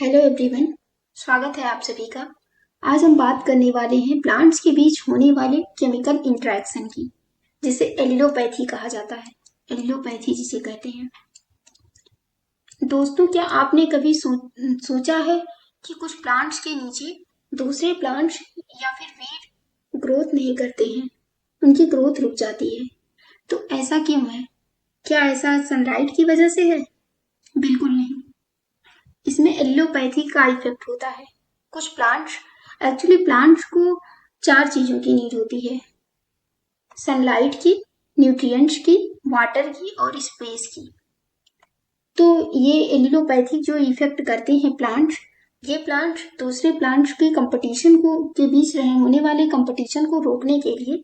Hello everyone, स्वागत है आप सभी का। आज हम बात करने वाले हैं प्लांट्स के बीच होने वाले केमिकल इंटरेक्शन की, जिसे एलिलोपैथी कहा जाता है। एलिलोपैथी जिसे कहते हैं। दोस्तों, क्या आपने कभी सोचा है कि कुछ प्लांट्स के नीचे दूसरे प्लांट्स या फिर वेड ग्रोथ नहीं करते हैं, उनकी ग्रोथ रुक जाती है। तो ऐसा क्यों है? क्या ऐसा सनलाइट की वजह से है? बिल्कुल नहीं। इसमें एलिलोपैथी का इफेक्ट होता है। कुछ प्लांट्स को 4 चीजों की नीड होती है: सनलाइट की, न्यूट्रिएंट्स की, वाटर की और स्पेस की। तो ये एलिलोपैथी जो इफेक्ट करते हैं ये प्लांट्स दूसरे प्लांट्स की कंपटीशन को के बीच होने वाले कंपटीशन को रोकने के लिए,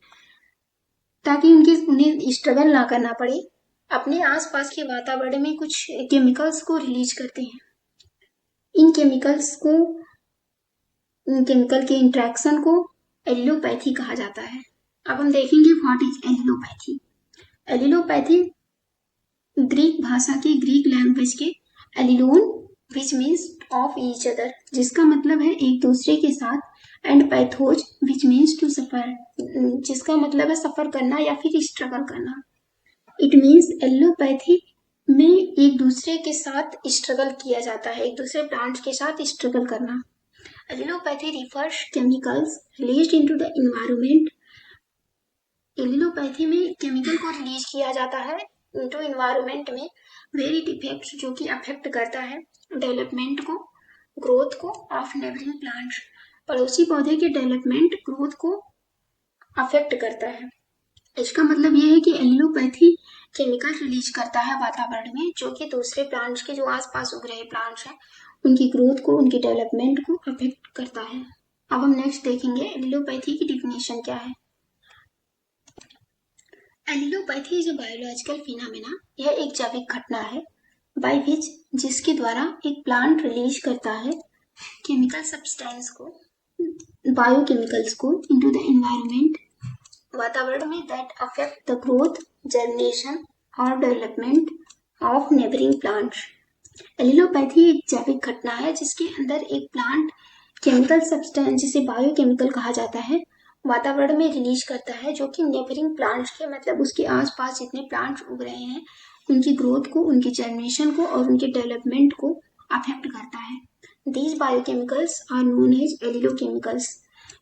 ताकि उन्हें स्ट्रगल ना करना पड़े, अपने आसपास के वातावरण में कुछ केमिकल्स को रिलीज करते हैं। इन केमिकल के इंट्रैक्शन को एलिलोपैथी कहा जाता है। अब हम देखेंगे what is allelopathy. Allelopathy Greek भाषा के, ग्रीक लैंग्वेज के allelon which means of each other, जिसका मतलब है एक दूसरे के साथ, and pathos which means to suffer, जिसका मतलब है सफर करना या फिर स्ट्रगल करना। इट मीन्स एलिलोपैथी में एक दूसरे के साथ स्ट्रगल किया जाता है, एक दूसरे प्लांट्स के साथ स्ट्रगल करना। Allelopathy refers chemicals released into the environment. Allelopathy में केमिकल को रिलीज किया जाता है इनटू इन्वायरमेंट में, वेरी डिफेक्ट्स जो कि अफेक्ट करता है डेवलपमेंट को, ग्रोथ को ऑफ नेबरिंग प्लांट्स, पड़ोसी पौधे के डेवलपमेंट ग्रोथ को अफेक्ट करता है। इसका मतलब यह है कि एलिलोपैथी केमिकल रिलीज करता है वातावरण में, जो कि दूसरे प्लांट्स के, जो आसपास उग रहे प्लांट्स हैं, उनकी ग्रोथ को, उनकी डेवलपमेंट को अफेक्ट करता है। अब हम नेक्स्ट देखेंगे एलिलोपैथी की डिफिनेशन क्या है। Allelopathy is a biological phenomena. यह एक जैविक घटना है बाय विच, जिसके द्वारा एक प्लांट रिलीज करता है केमिकल सब्सटेंस को, बायोकेमिकल्स को इनटू द एनवायरनमेंट, वातावरण में, that affect the growth, germination और development of neighbouring plants. Allelopathy एक जैविक घटना है जिसके अंदर एक प्लांट केमिकल सब्सटेंस, जिसे बायोकेमिकल कहा जाता है, वातावरण में रिलीज करता है, जो कि नेबरिंग प्लांट्स के, मतलब उसके आसपास जितने प्लांट्स उग रहे हैं, उनकी ग्रोथ को, उनकी जर्मिनेशन को और उनके डेवलपमेंट को अफेक्ट करता है। These biochemicals are known as allelochemicals.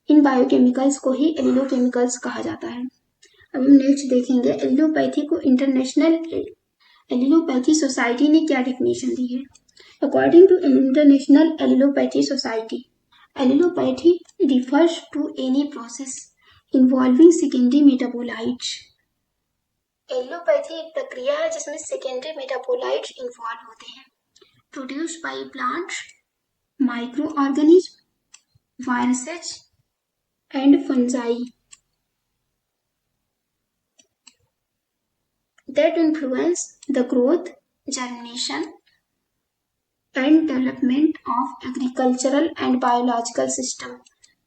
इन बायोकेमिकल्स को ही एलिलोकेमिकल्स कहा जाता है। अब हम नेक्स्ट देखेंगे एलिलोपैथी को इंटरनेशनल एलिलोपैथी सोसाइटी ने क्या डिफिनेशन दी है। According to international allelopathy society, allelopathy refers to any process involving secondary metabolites. एलिलोपैथी एक प्रक्रिया है जिसमें सेकेंडरी मेटाबोलाइट्स इन्वॉल्व होते हैं, produced by plants, micro organism, viruses and fungi that influence the growth, germination and development of agricultural and biological system,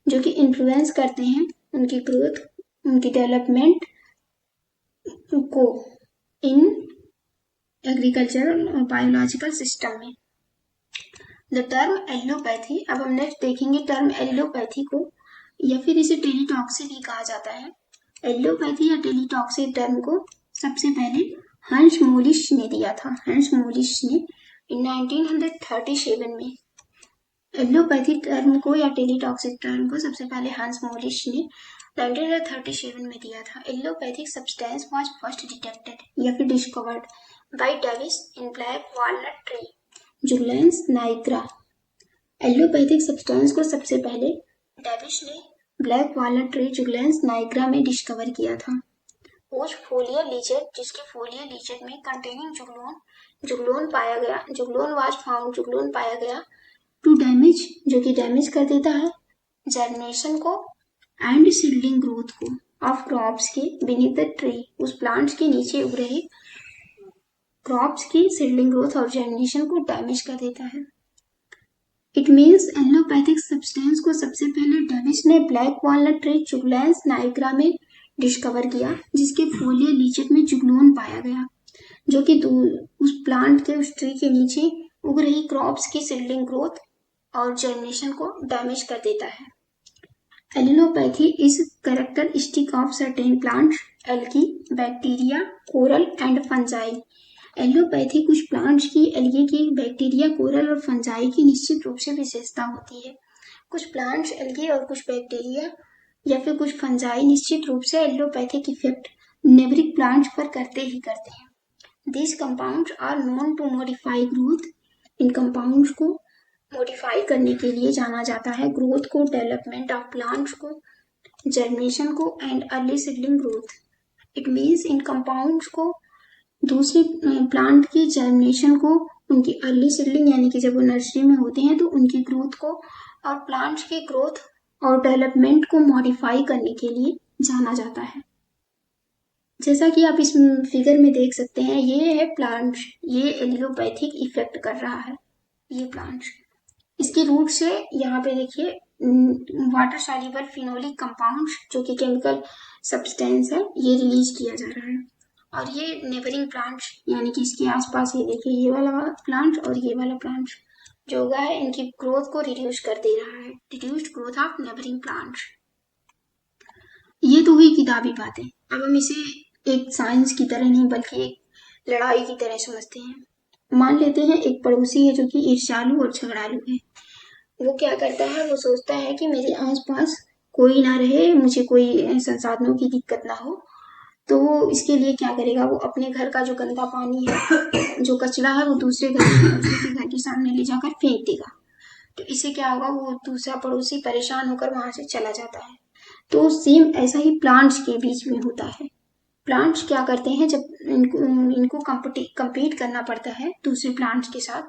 जो कि influence करते हैं उनकी ग्रोथ, उनकी डेवलपमेंट को इन एग्रीकल्चरल और बायोलॉजिकल सिस्टम में। द टर्म एलिलोपैथी, अब हम नेक्स्ट देखेंगे टर्म एलिलोपैथी को, या फिर इसे टेलीटॉक्सी भी कहा जाता है। एलिलोपैथी या टेलीटॉक्सी टर्म को सबसे पहले हंस मोलिश ने दिया था। हंस मोलिश ने इन 1937 में एलिलोपैथी टर्म को या टेलीटॉक्सिक टर्म को सबसे पहले हंस मोलिश ने 1937 में दिया था। Allelopathic substance was first detected या फिर discovered by Davis in black walnut tree, Juglans nigra. Allelopathic substance को सबसे पहले डेविस ने black walnut tree, Juglans nigra में डिस्कवर किया था। उस फोलियर लीचेट, जिसके फोलियर लीचेट में कंटेनिंग जुगलोन पाया गया, जुगलोन वाज फाउंड, जुगलोन पाया गया, टू डैमेज, जो कि डैमेज कर देता है जर्मिनेशन को एंड सीडलिंग ग्रोथ को ऑफ क्रॉप्स के बीनीथ द ट्री, उस प्लांट्स के नीचे उग रहे क्रॉप्स की सीडलिंग ग्रोथ और जर्मिनेशन को डैमेज कर देता है। इट मीन्स एलिलोपैथिक सब्सटेंस को सबसे पहले डेविस ने black walnut tree, Juglans nigra में डिस्कवर किया, जिसके फोलियर लीचेट में जुगलोन पाया गया, जो कि उस प्लांट के, उस ट्री के नीचे उग रही क्रॉप्स की सीडलिंग ग्रोथ और जर्मिनेशन को डैमेज कर देता है। Allelopathy is characteristic of certain plants, algae, bacteria, coral and fungi. Allelopathy कुछ प्लांट्स की, एल्गी की, बैक्टीरिया, कोरल और फंजाई की निश्चित रूप से विशेषता होती है। कुछ प्लांट्स, एल्गी और कुछ बैक्टीरिया या फिर कुछ फंजाई निश्चित रूप से एलिलोपैथिक इफेक्ट नेबरिक प्लांट्स पर करते ही करते हैं। These compounds are known to modify growth. In compounds को मॉडिफाई करने के लिए जाना जाता है, ग्रोथ को, डेवलपमेंट ऑफ प्लांट्स को, जर्मिनेशन को and early seedling growth. It means in compounds को, दूसरे प्लांट की जर्मिनेशन को, उनकी अर्ली सीडलिंग यानी कि जब वो नर्सरी में होते हैं तो उनकी ग्रोथ को और प्लांट्स की ग्रोथ और डेवलपमेंट को मॉडिफाई करने के लिए जाना जाता है। जैसा कि आप इस फिगर में देख सकते हैं, ये है प्लांट्स, ये एलिलोपैथिक इफेक्ट कर रहा है, ये प्लांट्स। इसके रूट से यहाँ पे देखिए वाटर सॉल्युबल फिनोलिक कंपाउंड्स जो कि केमिकल सब्सटेंस है, ये रिलीज किया जा रहा है। और ये नेबरिंग प्लांट्स यानी कि इसके आसपास ये देखिए, ये वाला प्लांट और ये वाला प्लांट जो उगा है, इनकी ग्रोथ को रिड्यूस कर दे रहा है, reduced growth of neighbouring plants. ये तो हुई किताबी बातें। अब हम इसे एक साइंस की तरह नहीं बल्कि एक लड़ाई की तरह समझते हैं। मान लेते हैं एक पड़ोसी है जो कि ईर्ष्यालु और झगड़ालू है। वो क्या करता है, वो सोचता है कि मेरे आसपास कोई ना रहे, मुझे कोई संसाधनों की दिक्कत ना हो, तो वो इसके लिए क्या करेगा, वो अपने घर का जो गंदा पानी है, जो कचरा है, वो दूसरे के घर के सामने ले जाकर फेंक देगा। तो इससे क्या होगा, वो दूसरा पड़ोसी परेशान होकर वहां से चला जाता है। तो सेम ऐसा ही प्लांट्स के बीच में होता है। प्लांट्स क्या करते हैं, जब इनको कम्पीट करना पड़ता है दूसरे प्लांट्स के साथ,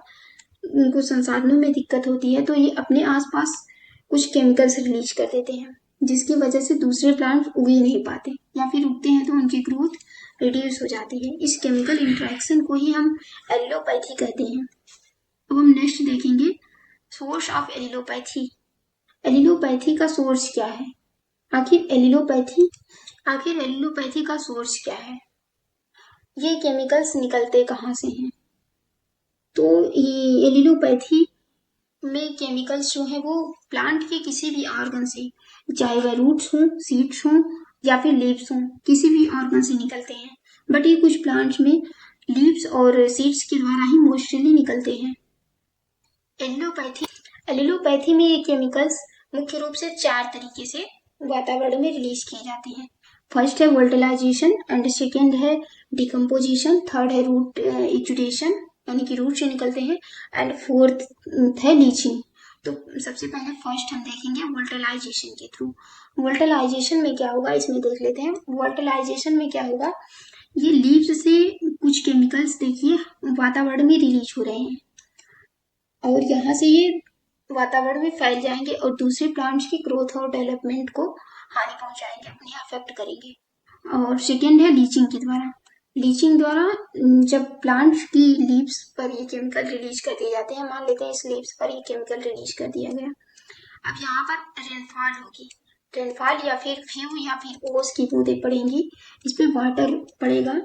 इनको संसाधनों में दिक्कत होती है, तो ये अपने आसपास कुछ केमिकल्स रिलीज कर देते हैं, जिसकी वजह से दूसरे प्लांट्स उग ही नहीं पाते, या फिर उगते हैं तो उनकी ग्रोथ रिड्यूस हो जाती है। इस केमिकल इंटरेक्शन को ही हम एलिलोपैथी कहते हैं। अब हम नेक्स्ट देखेंगे सोर्स ऑफ एलिलोपैथी। एलिलोपैथी का सोर्स क्या है? आखिर एलिलोपैथी का सोर्स क्या है? ये केमिकल्स निकलते कहाँ से हैं? तो ये एलिलोपैथी में केमिकल्स जो है वो प्लांट के किसी भी ऑर्गन से, चाहे वह रूट्स हों, सीड्स हों या फिर लीव्स हों, किसी भी ऑर्गन से निकलते हैं। बट ये कुछ प्लांट्स में लीव्स और सीड्स के द्वारा ही मोस्टली निकलते हैं। एलिलोपैथी में ये केमिकल्स मुख्य रूप से 4 तरीके से वातावरण में रिलीज किए जाते हैं। फर्स्ट है वोल्टिलाइजेशन एंड सेकेंड है डिकम्पोजिशन, थर्ड है रूट एक्सुडेशन यानी कि रूट से निकलते हैं, एंड फोर्थ है लीचिंग। तो सबसे पहले फर्स्ट हम देखेंगे वोल्टिलाइजेशन के थ्रू। वोल्टिलाइजेशन में क्या होगा, इसमें देख लेते हैं। वोल्टिलाइजेशन में क्या होगा, ये लीव्स से कुछ केमिकल्स देखिए वातावरण में रिलीज हो रहे हैं और यहाँ से ये वातावरण में फैल जाएंगे और दूसरे प्लांट्स की ग्रोथ और डेवलपमेंट को हानि पहुंचाएंगे, अपने अफेक्ट करेंगे। और सेकेंड है लीचिंग के द्वारा। लीचिंग द्वारा जब प्लांट्स की लीव्स पर ये केमिकल रिलीज कर दिए जाते हैं, मान लेते हैं इस लीव्स पर ये केमिकल रिलीज कर दिया गया, अब यहाँ पर रेनफॉल होगी, रेनफॉल या फिर फ्यू या फिर ओस की बूंदें पड़ेंगी, इस पर वाटर पड़ेगा,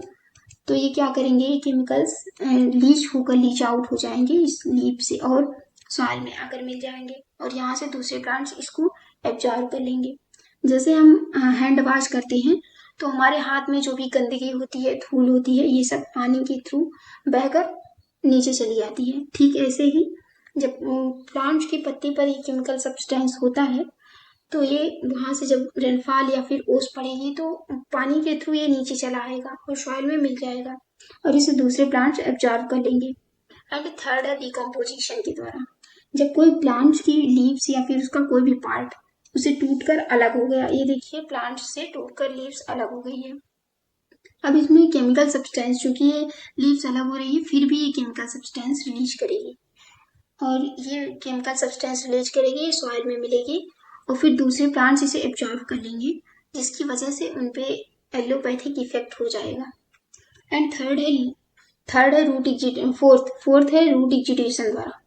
तो ये क्या करेंगे, ये केमिकल्स लीच होकर लीच आउट हो जाएंगे इस लीव से और सॉइल में आकर मिल जाएंगे और यहाँ से दूसरे प्लांट्स इसको एब्जॉर्ब कर लेंगे। जैसे हम हैंड वॉश करते हैं तो हमारे हाथ में जो भी गंदगी होती है, धूल होती है, ये सब पानी के थ्रू बहकर नीचे चली जाती है। ठीक ऐसे ही जब प्लांट्स की पत्ती पर ये केमिकल सब्सटेंस होता है तो ये वहां से जब रेनफॉल या फिर ओस पड़ेगी तो पानी के थ्रू ये नीचे चला आएगा और सॉइल में मिल जाएगा और इसे दूसरे प्लांट्स एब्जॉर्ब कर लेंगे। एंड थर्ड है डिकम्पोजिशन के द्वारा। जब कोई प्लांट्स की लीव्स या फिर उसका कोई भी पार्ट उसे टूटकर अलग हो गया, ये देखिए प्लांट से टूटकर लीव्स अलग हो गई है, अब इसमें केमिकल सब्सटेंस, चूंकि ये लीव्स अलग हो रही है फिर भी ये केमिकल सब्सटेंस रिलीज करेगी और ये केमिकल सब्सटेंस रिलीज करेगी, सॉइल में मिलेगी और फिर दूसरे प्लांट्स इसे एब्जॉर्ब कर लेंगे, जिसकी वजह से उन पे एलोपैथिक इफेक्ट हो जाएगा। एंड थर्ड है रूट एक्जिटेशन, फोर्थ है रूट एक्जिटेशन द्वारा।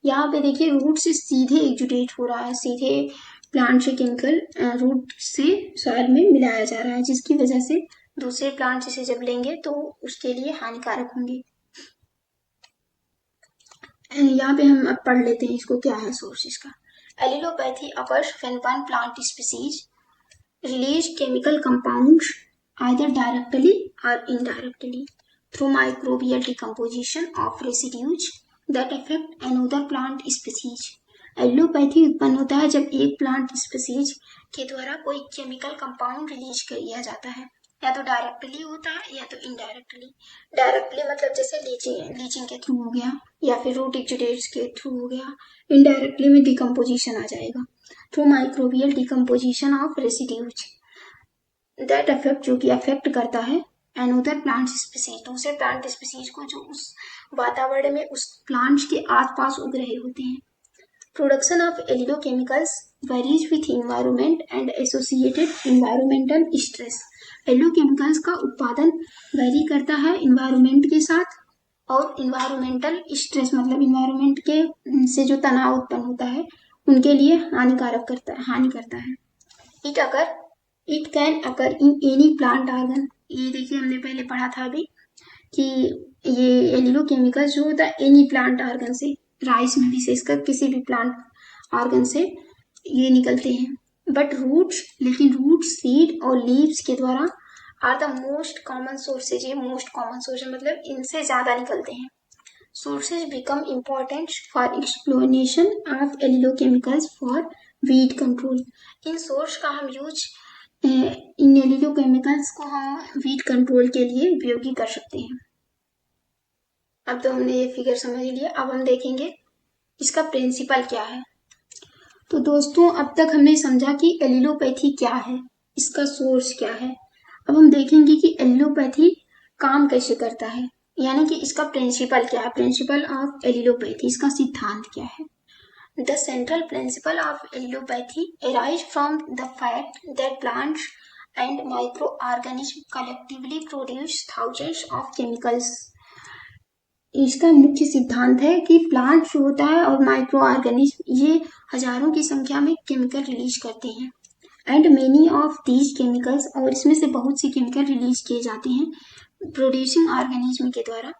यहाँ पे देखिए रूट से सीधे एक्जुडेट हो रहा है, सीधे प्लांट से केमिकल रूट से सॉइल में मिलाया जा रहा है, जिसकी वजह से दूसरे प्लांट्स इसे जब लेंगे तो उसके लिए हानिकारक होंगे। यहाँ पे हम अब पढ़ लेते हैं इसको, क्या है सोर्स इसका। Allelopathy occurs when one plant species release chemical compounds either directly or indirectly through microbial decomposition of residues that affect another plant species। Allelopathy उत्पन्न होता है जब एक प्लांट स्पीसीज के द्वारा कोई केमिकल कंपाउंड रिलीज किया जाता है, या तो डायरेक्टली होता है या तो इनडायरेक्टली। डायरेक्टली मतलब जैसे लीचिंग के थ्रू हो गया, या फिर रूट एक्जुडेट्स के थ्रू हो गया। इनडायरेक्टली में डिकम्पोजिशन आ जाएगा, through microbial decomposition of residues that affect, जो कि अफेक्ट करता है एनोदर प्लांट स्पीसीज, दूसरे प्लांट स्पीसीज को जो उस वातावरण में उस प्लांट के आसपास उग रहे होते हैं। Production of allelochemicals varies with environment and associated environmental stress. Allelochemicals का उत्पादन वेरी करता है इन्वायरमेंट के साथ, और इन्वायरमेंटल स्ट्रेस मतलब इन्वायरमेंट के से जो तनाव उत्पन्न होता है उनके लिए हानि करता है। It can occur in any plant organ. ये देखिए हमने पहले पढ़ा था अभी कि ये एलिलोकेमिकल्स जो होता है एनी प्लांट ऑर्गन से, राइस में विशेषकर किसी भी प्लांट ऑर्गन से ये निकलते हैं। बट रूट्स, लेकिन रूट्स, सीड और लीव्स के द्वारा are the most common sources. ये मोस्ट कॉमन सोर्स मतलब इनसे ज्यादा निकलते हैं। Sources become important for explanation of allelochemicals for weed control. इन सोर्स का हम यूज इन एलिलोकेमिकल्स को हम वीड कंट्रोल के लिए उपयोगी कर सकते हैं। अब तो हमने ये फिगर समझ लिया, अब हम देखेंगे इसका प्रिंसिपल क्या है। तो दोस्तों अब तक हमने समझा कि एलिलोपैथी क्या है, इसका सोर्स क्या है। अब हम देखेंगे कि एलिलोपैथी काम कैसे करता है, यानी कि इसका प्रिंसिपल क्या है, प्रिंसिपल ऑफ एलिलोपैथी, इसका सिद्धांत क्या है। The central principle of allelopathy arises from the fact that plants and microorganisms collectively produce thousands of chemicals। इसका मुख्य सिद्धांत है कि प्लांट जो होता है और माइक्रो ऑर्गेनिज्म ये हजारों की संख्या में केमिकल रिलीज करते हैं। And many of these chemicals, और इसमें से बहुत सी केमिकल रिलीज किए जाते हैं प्रोड्यूसिंग ऑर्गेनिज्म के द्वारा,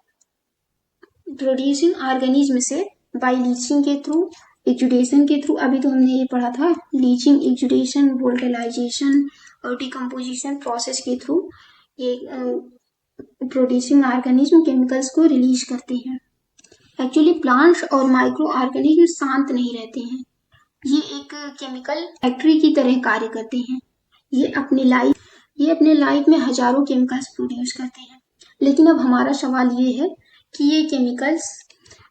प्रोड्यूसिंग ऑर्गेनिज्म से बाय लीचिंग के थ्रू, एक्जुडेशन के थ्रू। अभी तो हमने ये पढ़ा था, लीचिंग, एक्जुडेशन, वोल्टेलाइजेशन और डिकम्पोजिशन प्रोसेस के थ्रू ये प्रोड्यूसिंग ऑर्गेनिज्म केमिकल्स को रिलीज करते हैं। एक्चुअली प्लांट्स और माइक्रो ऑर्गेनिज्म शांत नहीं रहते हैं, ये एक केमिकल फैक्ट्री की तरह कार्य करते हैं। ये अपने लाइफ में हजारों केमिकल्स प्रोड्यूस करते हैं। लेकिन अब हमारा सवाल ये है कि ये केमिकल्स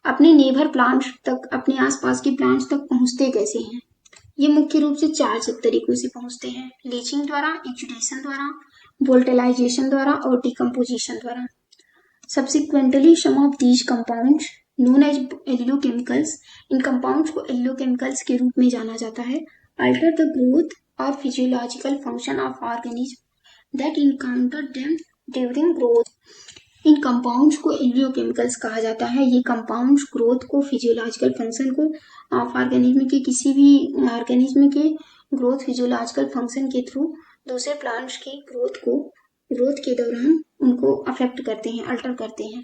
अपने नेबर प्लांट्स तक, अपने आसपास के प्लांट्स तक पहुंचते कैसे हैं। ये मुख्य रूप से चार तरीकों से पहुंचते हैं, लीचिंग द्वारा, एक्जुडेशन द्वारा, वोल्टेलाइजेशन द्वारा और डिकम्पोजिशन द्वारा। Subsequently some of these compounds known as allelochemicals, इन कंपाउंड्स को एलिलोकेमिकल्स के रूप में जाना जाता है, अल्टर द ग्रोथ और physiological function of organism that encounter them during growth. इन कंपाउंड्स को एलिलोकेमिकल्स कहा जाता है। ये कंपाउंड्स ग्रोथ को, फिजियोलॉजिकल फंक्शन को ऑफ ऑर्गेनिज्म के, किसी भी ऑर्गेनिज्म के ग्रोथ फिजियोलॉजिकल फंक्शन के थ्रू दूसरे प्लांट्स की ग्रोथ के दौरान उनको अफेक्ट करते हैं, अल्टर करते हैं।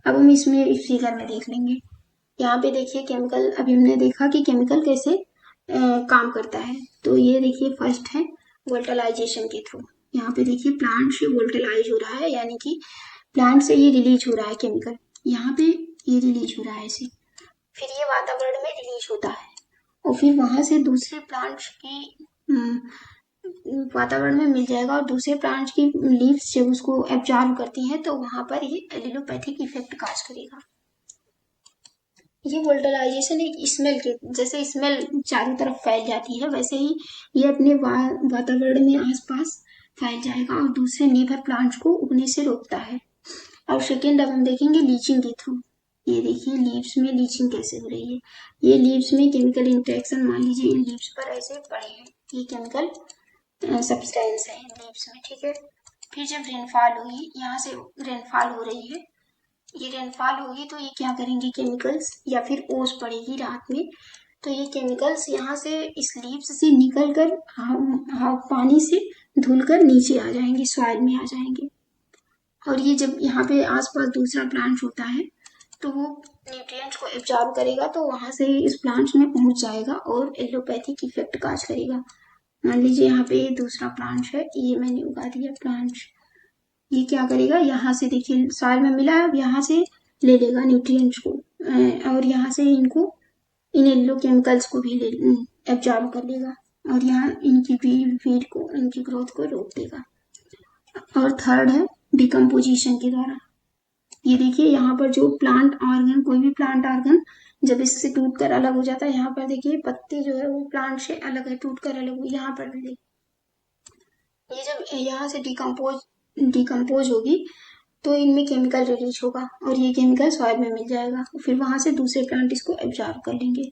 अब हम इसमें इस फिगर में देख लेंगे। यहाँ पे देखिए केमिकल, अभी हमने देखा कि केमिकल कैसे काम करता है। तो ये देखिए फर्स्ट है वोल्टेलाइजेशन के थ्रू। यहाँ पे देखिए प्लांट से वोल्टेलाइज हो रहा है, यानी कि प्लांट से ये रिलीज हो रहा है केमिकल, यहाँ पे ये रिलीज हो रहा है ऐसे, फिर ये वातावरण में रिलीज होता है और फिर वहां से दूसरे प्लांट्स की वातावरण में मिल जाएगा और दूसरे प्लांट्स की लीव्स जब उसको एब्जॉर्ब करती हैं तो वहां पर ये एलिलोपैथिक इफेक्ट काज करेगा। ये वोल्टेलाइजेशन एक स्मेल के जैसे, स्मेल चारों तरफ फैल जाती है वैसे ही ये अपने वातावरण में आसपास फैल जाएगा और दूसरे नेबर प्लांट्स को उगने से रोकता है। और सेकेंड अब हम देखेंगे लीचिंग के थ्रू। ये देखिए लीव्स में लीचिंग कैसे हो रही है। ये लीव्स में केमिकल इंटरेक्शन, मान लीजिए इन लीव्स पर ऐसे पड़े हैं, ये केमिकल सब्सटेंस है लीव्स में, ठीक है। फिर जब रेनफॉल होगी, यहाँ से रेनफॉल हो रही है, ये रेनफॉल होगी तो ये क्या करेंगे केमिकल्स, या फिर ओस पड़ेगी रात में तो ये केमिकल्स यहाँ से इस लीव्स से निकल कर पानी से धुलकर नीचे आ जाएंगे, सॉइल में आ जाएंगे। और ये जब यहाँ पे आसपास दूसरा प्लांट होता है तो वो न्यूट्रिएंट्स को एब्जॉर्ब करेगा, तो वहां से इस प्लांट्स में पहुंच जाएगा और एलोपैथिक इफेक्ट काज करेगा। मान लीजिए यहाँ पे ये दूसरा प्लांट है, ये मैंने उगा दिया प्लांट, ये क्या करेगा, यहाँ से देखिए सॉइल में मिला है, अब यहाँ से ले लेगा न्यूट्रिएंट्स को और यहाँ से इनको इन येलो केमिकल्स को भी एब्जॉर्ब कर लेगा और यहाँ इनकी फीड को, इनकी ग्रोथ को रोक देगा। और थर्ड है डिकम्पोजिशन के द्वारा। ये देखिए यहाँ पर जो प्लांट ऑर्गन, कोई भी प्लांट ऑर्गन जब इससे टूट कर अलग हो जाता है, यहाँ पर देखिए पत्ती जो है वो प्लांट से अलग है, टूट कर अलग हुई, यहाँ पर भी देखिए ये जब यहाँ से डिकम्पोज होगी तो इनमें केमिकल रिलीज होगा और ये केमिकल सॉइल में मिल जाएगा, फिर वहां से दूसरे प्लांट इसको एब्जॉर्ब कर लेंगे।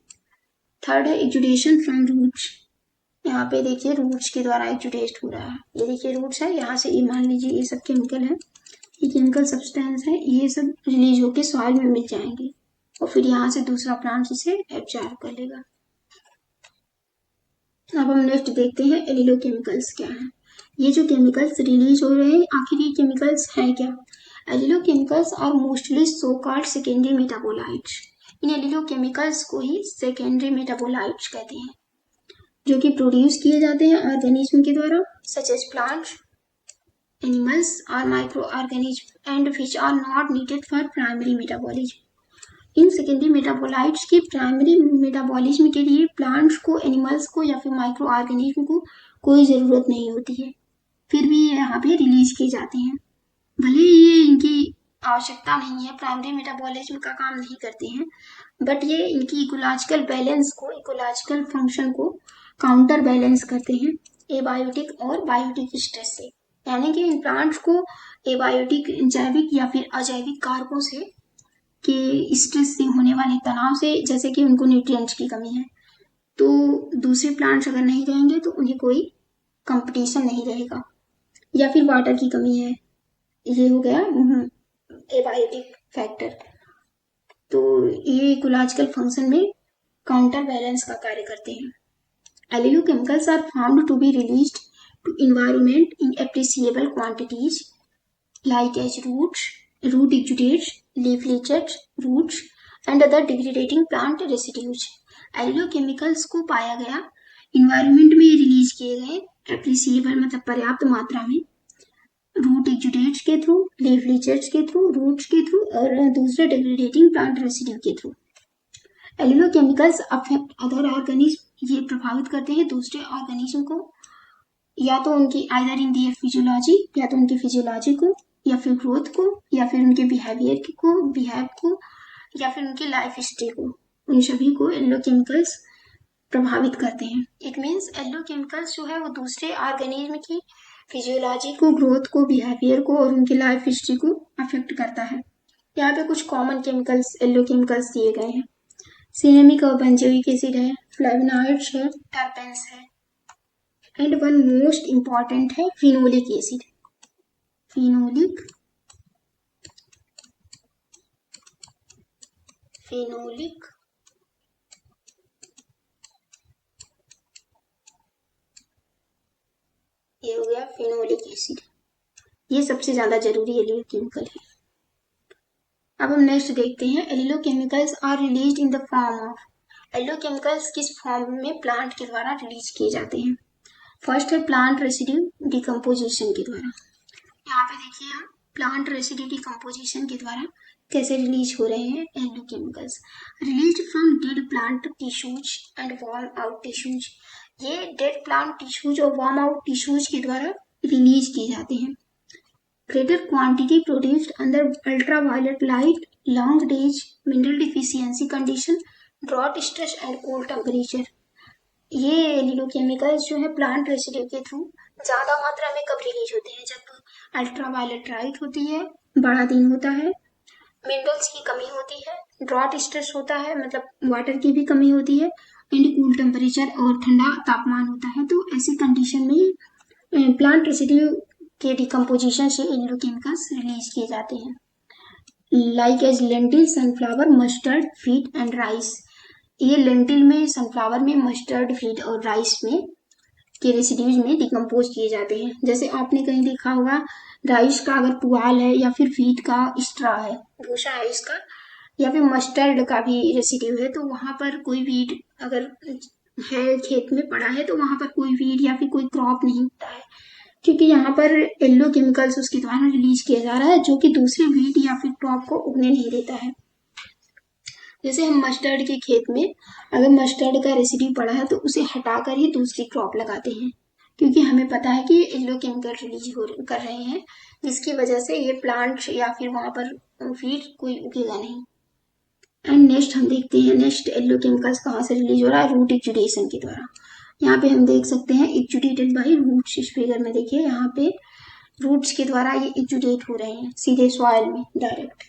थर्ड है एक्जुडेशन फ्रॉम रूट्स। यहाँ पे देखिए रूट्स के द्वारा एक्जुडेट हो रहा है, ये देखिए रूट्स है, यहाँ से ये मान लीजिए ये सब केमिकल है, ये केमिकल सब्सटेंस है, ये सब रिलीज होके सॉइल में मिल जाएंगे और फिर यहाँ से दूसरा प्लांट इसे एब्जॉर्ब कर लेगा। अब हम नेक्स्ट देखते हैं एलिलो केमिकल्स क्या है। ये जो केमिकल्स रिलीज हो रहे हैं, आखिर ये केमिकल्स हैं क्या? Allelochemicals are mostly so called secondary metabolites. इन एलिलो केमिकल्स को ही सेकेंडरी मेटाबोलाइट्स कहते हैं, जो कि प्रोड्यूस किए जाते हैं ऑर्गेनिज्म के द्वारा, such as plants, animals or microorganisms and which are not needed for primary metabolism. In secondary metabolites की प्राइमरी मेटाबॉलिज्म के लिए प्लांट्स को, एनिमल्स को या फिर माइक्रो ऑर्गेनिज्म को कोई ज़रूरत नहीं होती है, फिर भी ये यहाँ पे रिलीज किए जाते हैं। भले ये इनकी आवश्यकता नहीं है, प्राइमरी मेटाबॉलिज्म का काम नहीं करते हैं, बट ये इनकी इकोलॉजिकल बैलेंस को, इकोलॉजिकल फंक्शन को काउंटर बैलेंस करते हैं एबायोटिक और बायोटिक स्ट्रेस से। यानी कि इन प्लांट्स को एबायोटिक, जैविक या फिर अजैविक कारकों से के स्ट्रेस से होने वाले तनाव से, जैसे कि उनको न्यूट्रिएंट्स की कमी है, तो दूसरे प्लांट्स अगर नहीं रहेंगे तो उन्हें कोई कंपटीशन नहीं रहेगा, या फिर वाटर की कमी है, ये हो गया एबायोटिक फैक्टर, तो ये इकोलॉजिकल फंक्शन में काउंटर बैलेंस का कार्य करते हैं। Allelochemicals are found to be released to environment in appreciable quantities like as roots, root exudates, leaf lichens, roots and other degrading plant residues. एलिलोकेमिकल्स को पाया गया, इन्वायरमेंट में रिलीज किए गए, एप्रिसिएबल मतलब पर्याप्त मात्रा में, रूट एक्जुडेट्स के थ्रू, लीफ लिचेट्स के थ्रू, रूट्स के थ्रू और दूसरे डिग्रेडेटिंग प्लांट रेसिड्यू के थ्रू। एलिलोकेमिकल्स अफेक्ट अदर ऑर्गेनिज्म, ये प्रभावित करते हैं दूसरे ऑर्गेनिज्म को, या तो उनकी आइदर इन दी फिजियोलॉजी, या तो उनकी फिजियोलॉजी को, या फिर ग्रोथ को, या फिर उनके बिहेवियर को, या फिर उनकी लाइफ हिस्ट्री को, उन सभी को एलिलोकेमिकल्स प्रभावित करते हैं। इट मीन्स एलिलोकेमिकल्स जो है वो दूसरे ऑर्गेनिज्म की फिजियोलॉजी को, ग्रोथ को, बिहेवियर को और उनकी लाइफ हिस्ट्री को अफेक्ट करता है। यहाँ पे कुछ कॉमन केमिकल्स, एलिलोकेमिकल्स दिए गए हैं। सिनेमिक और बेंजोइक एसिड है, फ्लेवोनॉइड्स है, टर्पेंस है, एंड वन मोस्ट इम्पॉर्टेंट है फिनोलिक एसिड। फिनोलिक ये हो गया फिनोलिक एसिड, ये सबसे ज्यादा जरूरी एलिलोकेमिकल है। अब हम नेक्स्ट देखते हैं allelochemicals are released in the form of. Allelochemicals किस फॉर्म में प्लांट के द्वारा रिलीज किए जाते हैं? फर्स्ट है प्लांट रेसिड्यू डिकम्पोजिशन के द्वारा। यहाँ पे देखिए हम प्लांट रेसिड्यू डिकम्पोजिशन के द्वारा कैसे रिलीज हो रहे हैं allelochemicals. Release from dead plant tissues and worn out tissues. ये डेड प्लांट टिश्यूज और वार्म आउट टिश्यूज के द्वारा रिलीज किए जाते हैं। Greater quantity produced under ultraviolet light, long days, mineral deficiency condition, drought stress and cold temperature. ये allelochemicals जो है प्लांट रेसिड्यू के थ्रू ज्यादा मात्रा में कब रिलीज होते हैं? जब अल्ट्रावायलेट लाइट होती है, बड़ा दिन होता है, मिनरल्स की कमी होती है, ड्रॉट स्ट्रेस होता है मतलब वाटर की भी कमी होती है, एंड कूल टेम्परेचर और ठंडा तापमान होता है। तो ऐसी कंडीशन में प्लांट रेसिड्यू के डिकम्पोजिशन से एलिलोकेमिकल्स रिलीज किए जाते हैं। Like as lentil, sunflower, mustard, wheat and rice. ये लेंटिल में, सनफ्लावर में, मस्टर्ड, व्हीट और राइस में के रेसिड्यूज में डिकम्पोज किए जाते हैं। जैसे आपने कहीं देखा होगा राइस का अगर पुआल है या फिर व्हीट का स्ट्रा है, भूसा है इसका, या फिर मस्टर्ड का भी रेसिड्यू है, तो वहाँ पर कोई वीड अगर है खेत में पड़ा है तो वहाँ पर कोई वीड या फिर कोई क्रॉप नहीं होता है, क्योंकि यहाँ पर येलो केमिकल्स उसके द्वारा रिलीज किया जा रहा है जो कि दूसरे वीड या फिर क्रॉप को उगने नहीं देता है। जैसे हम मस्टर्ड के खेत में अगर मस्टर्ड का रेसिड्यू पड़ा है तो उसे हटाकर ही दूसरी क्रॉप लगाते हैं, क्योंकि हमें पता है कि येलो केमिकल रिलीज कर रहे हैं, जिसकी वजह से ये प्लांट या फिर वहाँ पर वीड कोई उगेगा नहीं। एंड नेक्स्ट हम देखते हैं नेक्स्ट येलो केमिकल्स कहाँ से रिलीज हो रहा है, रूट एक्जुडेशन के द्वारा। यहाँ पे हम देख सकते हैं एक्जुडेटेड बाई रूट्स। इस फिगर में देखिए यहाँ पे रूट्स के द्वारा ये एक्जुडेट हो रहे हैं सीधे सॉइल में direct,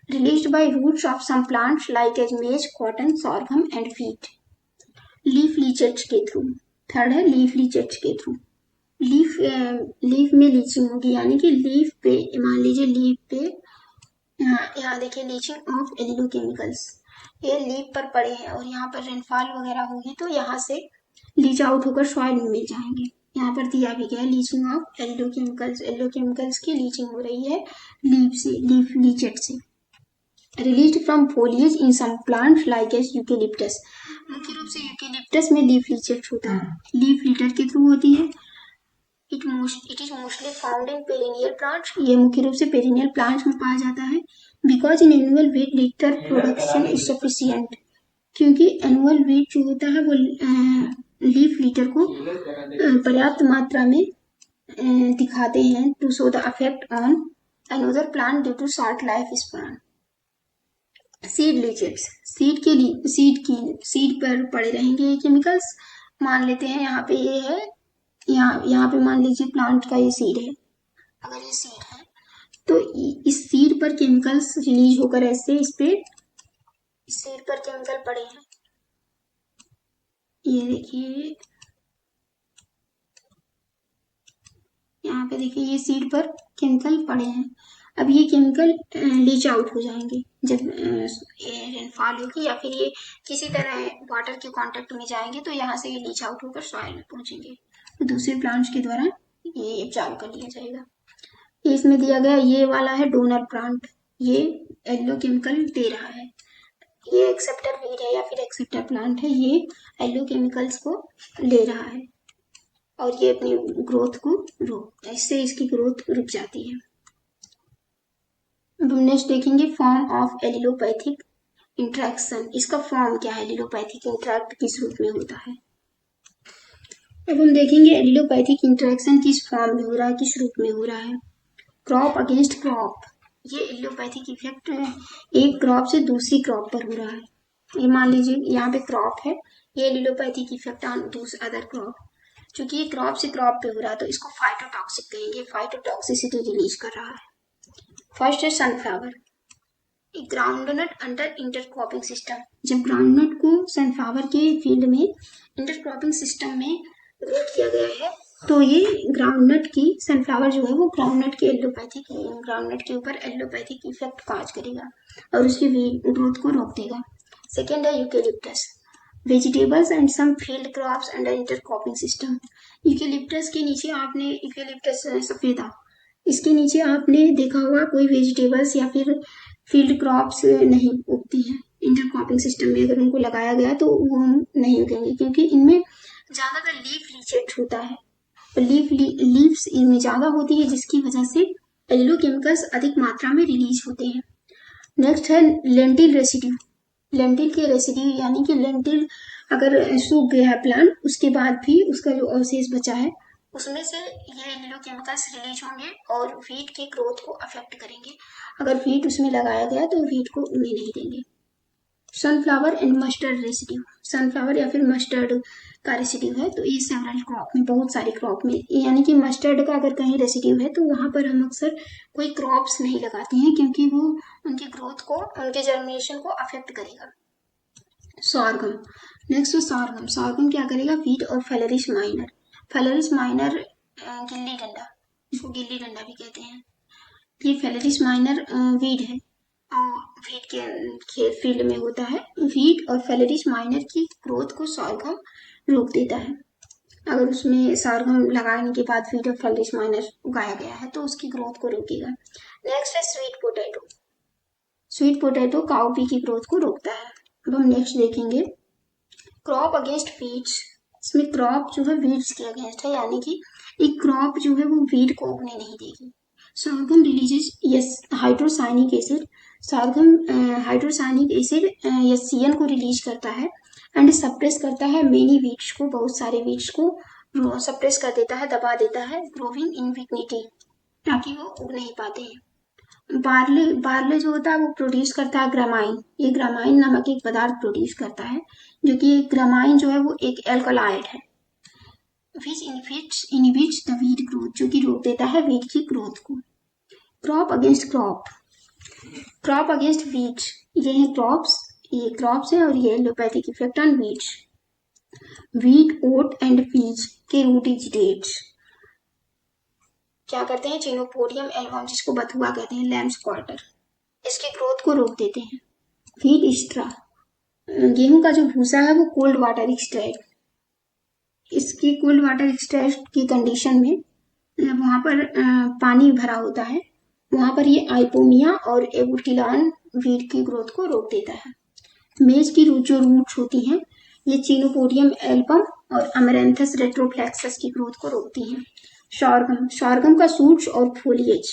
released by roots of some plants like as maize, cotton, sorghum and wheat. Leaf leachates के थ्रू। थर्ड है लीफ लीचेट्स के थ्रू। लीफ में लीचिंग होगी, यानी कि लीफ पे मान लीजिए लीफ पे यहाँ देखिए लीचिंग ऑफ एलिलो केमिकल्स, ये लीफ पर पड़े हैं और यहाँ पर रेनफॉल वगैरह होगी तो यहाँ से लीच आउट होकर सॉइल में मिल जाएंगे। यहाँ पर दिया भी गया लीचिंग ऑफ एलिलो केमिकल्स, एलिलो केमिकल्स की लीचिंग हो रही है लीफ से, लीफ लीचेट से। Released from foliage in some plants like as eucalyptus। मुख्य रूप से यूकेलिप्टस में लीफ लीचेट होता है, लीफ लिटर के थ्रू होती है। It is mostly found in perennial plants, ये मुख्य रूप से पेरिनियल प्लांट्स में पाया जाता है। Because in annual wheat litre production is sufficient, क्योंकि एनुअल वीट जो होता है वो लीफ लीटर को पर्याप्त मात्रा में दिखाते हैं to show the affect on another plant due to short life span. Seed leachates, seed पर पड़े रहेंगे ये केमिकल्स। मान लेते हैं यहाँ पे ये है, यहाँ पे मान लीजिए प्लांट का ये सीड है, अगर ये सीड है तो इस सीड पर केमिकल्स रिलीज होकर ऐसे इस सीड पर केमिकल पड़े हैं, ये देखिए यहाँ पे देखिए ये सीड पर केमिकल पड़े हैं। अब ये केमिकल लीच आउट हो जाएंगे जब रेनफॉल होगी या फिर ये किसी तरह वाटर के कांटेक्ट में जाएंगे तो यहाँ से ये लीच आउट होकर सॉइल में पहुंचेंगे, तो दूसरे प्लांट्स के द्वारा ये एब्जॉर्ब कर लिया जाएगा। इसमें दिया गया ये वाला है डोनर प्लांट, ये येलो केमिकल दे रहा है, ये एक्सेप्टर वीड है या फिर एक्सेप्टर प्लांट है, ये येलो केमिकल्स को ले रहा है और ये अपनी ग्रोथ को इससे इसकी ग्रोथ रुक जाती है। अब हम नेक्स्ट देखेंगे फॉर्म ऑफ एलिलोपैथिक इंट्रैक्शन। इसका फॉर्म क्या है, एलिलोपैथिक इंट्रैक्ट किस रूप में होता है। अब हम देखेंगे एलिलोपैथिक इंट्रैक्शन किस फॉर्म में हो रहा है, किस रूप में हो रहा है। क्रॉप अगेंस्ट क्रॉप, ये एलिलोपैथिक इफेक्ट एक क्रॉप से दूसरी क्रॉप पर हो रहा है। ये मान लीजिए यहाँ पे क्रॉप है, ये एलिलोपैथिक इफेक्ट ऑन अदर क्रॉप, चूंकि ये क्रॉप से क्रॉप पे हो रहा है तो इसको फाइटोटॉक्सिक कहेंगे, फाइटोटॉक्सिसिटी रिलीज कर रहा है। फर्स्ट है sunflower, groundnut under intercropping system. जब ग्राउंडनट को सनफ्लावर के फील्ड में इंटरक्रॉपिंग सिस्टम में ग्रो किया गया है तो ये ग्राउंडनट की सनफ्लावर जो है वो ग्राउंडनट के ऊपर एलोपैथिक इफेक्ट काज करेगा और उसकी ग्रोथ को रोक देगा। सेकेंड है eucalyptus, vegetables and some field crops under intercropping system. Eucalyptus के नीचे आपने यूकेलिप्टस सफेदा, इसके नीचे आपने देखा होगा कोई वेजिटेबल्स या फिर फील्ड क्रॉप्स नहीं उगती हैं इंटरक्रॉपिंग सिस्टम में, अगर उनको लगाया गया तो वो नहीं उगेंगे क्योंकि इनमें ज्यादातर लीफ लीचेट होता है, लीव्स इनमें ज्यादा होती है जिसकी वजह से एलिलो केमिकल्स अधिक मात्रा में रिलीज होते हैं। नेक्स्ट है लेंटिल रेसिड्यू, लेंटिल के रेसिड्यू यानी कि लेंटिल अगर सूख गया है प्लांट उसके बाद भी उसका जो अवशेष बचा है उसमें से ये एलिलो केमिकल्स रिलीज होंगे और वीट की ग्रोथ को अफेक्ट करेंगे। अगर वीट उसमें लगाया गया तो वीट को उगने नहीं देंगे। Sunflower and mustard residue, sunflower या फिर मस्टर्ड का रेसिड्यू है तो ये सेवरल क्रॉप में, बहुत सारे क्रॉप में, यानी कि मस्टर्ड का अगर कहीं रेसिड्यू है तो वहां पर हम अक्सर कोई क्रॉप्स नहीं लगाते हैं क्योंकि वो उनकी ग्रोथ को, उनके जर्मिनेशन को अफेक्ट करेगा। सॉर्गम, नेक्स्ट सॉर्गम, सॉर्गम क्या करेगा, वीट और फेलरिस माइनर, फेलरिस माइनर गिल्ली डंडा, इसको गिल्ली डंडा भी कहते हैं। ये फेलरिस माइनर वीड है और वीट के फील्ड में होता है। वीट और फेलरिस माइनर की ग्रोथ को सॉर्गम रोक देता है। अगर उसमें सॉर्गम लगाने के बाद वीट और फेलरिस माइनर उगाया गया है तो उसकी ग्रोथ को रोकेगा। नेक्स्ट है sweet potato, sweet potato cowpea की ग्रोथ को रोकता है। अब हम नेक्स्ट देखेंगे क्रॉप अगेंस्ट वीड्स। इसमें क्रॉप जो है वीड्स के अगेंस्ट है, यानी कि एक क्रॉप जो है वो वीड को उगने नहीं देगी। sorghum releases yes hydrocyanic acid. sorghum hydrocyanic acid SCN को रिलीज करता है एंड सप्रेस करता है मेनी वीड्स को, बहुत सारे वीड्स को सप्रेस कर देता है, दबा देता है, ग्रोविंग इनविग्निटी, ताकि वो उग नहीं पाते हैं। बार्ले बार्ले जो होता है वो प्रोड्यूस करता है ग्रामाइन। ये ग्रामाइन नामक एक पदार्थ प्रोड्यूस करता है, जो कि ग्रामाइन जो है वो एक एल्कलॉइड है। Which inhibits the weed growth, जो कि रोक देता है वीड की ग्रोथ को। Crop against crop, crop against weeds, ये है क्रॉप्स, ये क्रॉप्स है और ये allelopathic effect on weeds. Wheat oat and peach के रूटिजिडेट्स क्या करते हैं, चिनोपोडियम एल्बम जिसको बथुआ कहते हैं, लैम्स क्वार्टर, इसकी ग्रोथ को रोक देते हैं। फीड स्ट्रा, गेहूं का जो भूसा है वो कोल्ड वाटर एक्सट्रैक्ट, इसकी कोल्ड वाटर एक्सट्रैक्ट की कंडीशन में वहां पर पानी भरा होता है, वहां पर ये आइपोमिया और एबुटिलान वीड की ग्रोथ को रोक देता है। मेज की जो रूट्स होती हैं ये चिनोपोडियम एल्बम और अमेरेंथस रेट्रोफ्लेक्सस की ग्रोथ को रोकती हैं। शॉर्गम, शॉर्गम का सूट्स और फोलिएज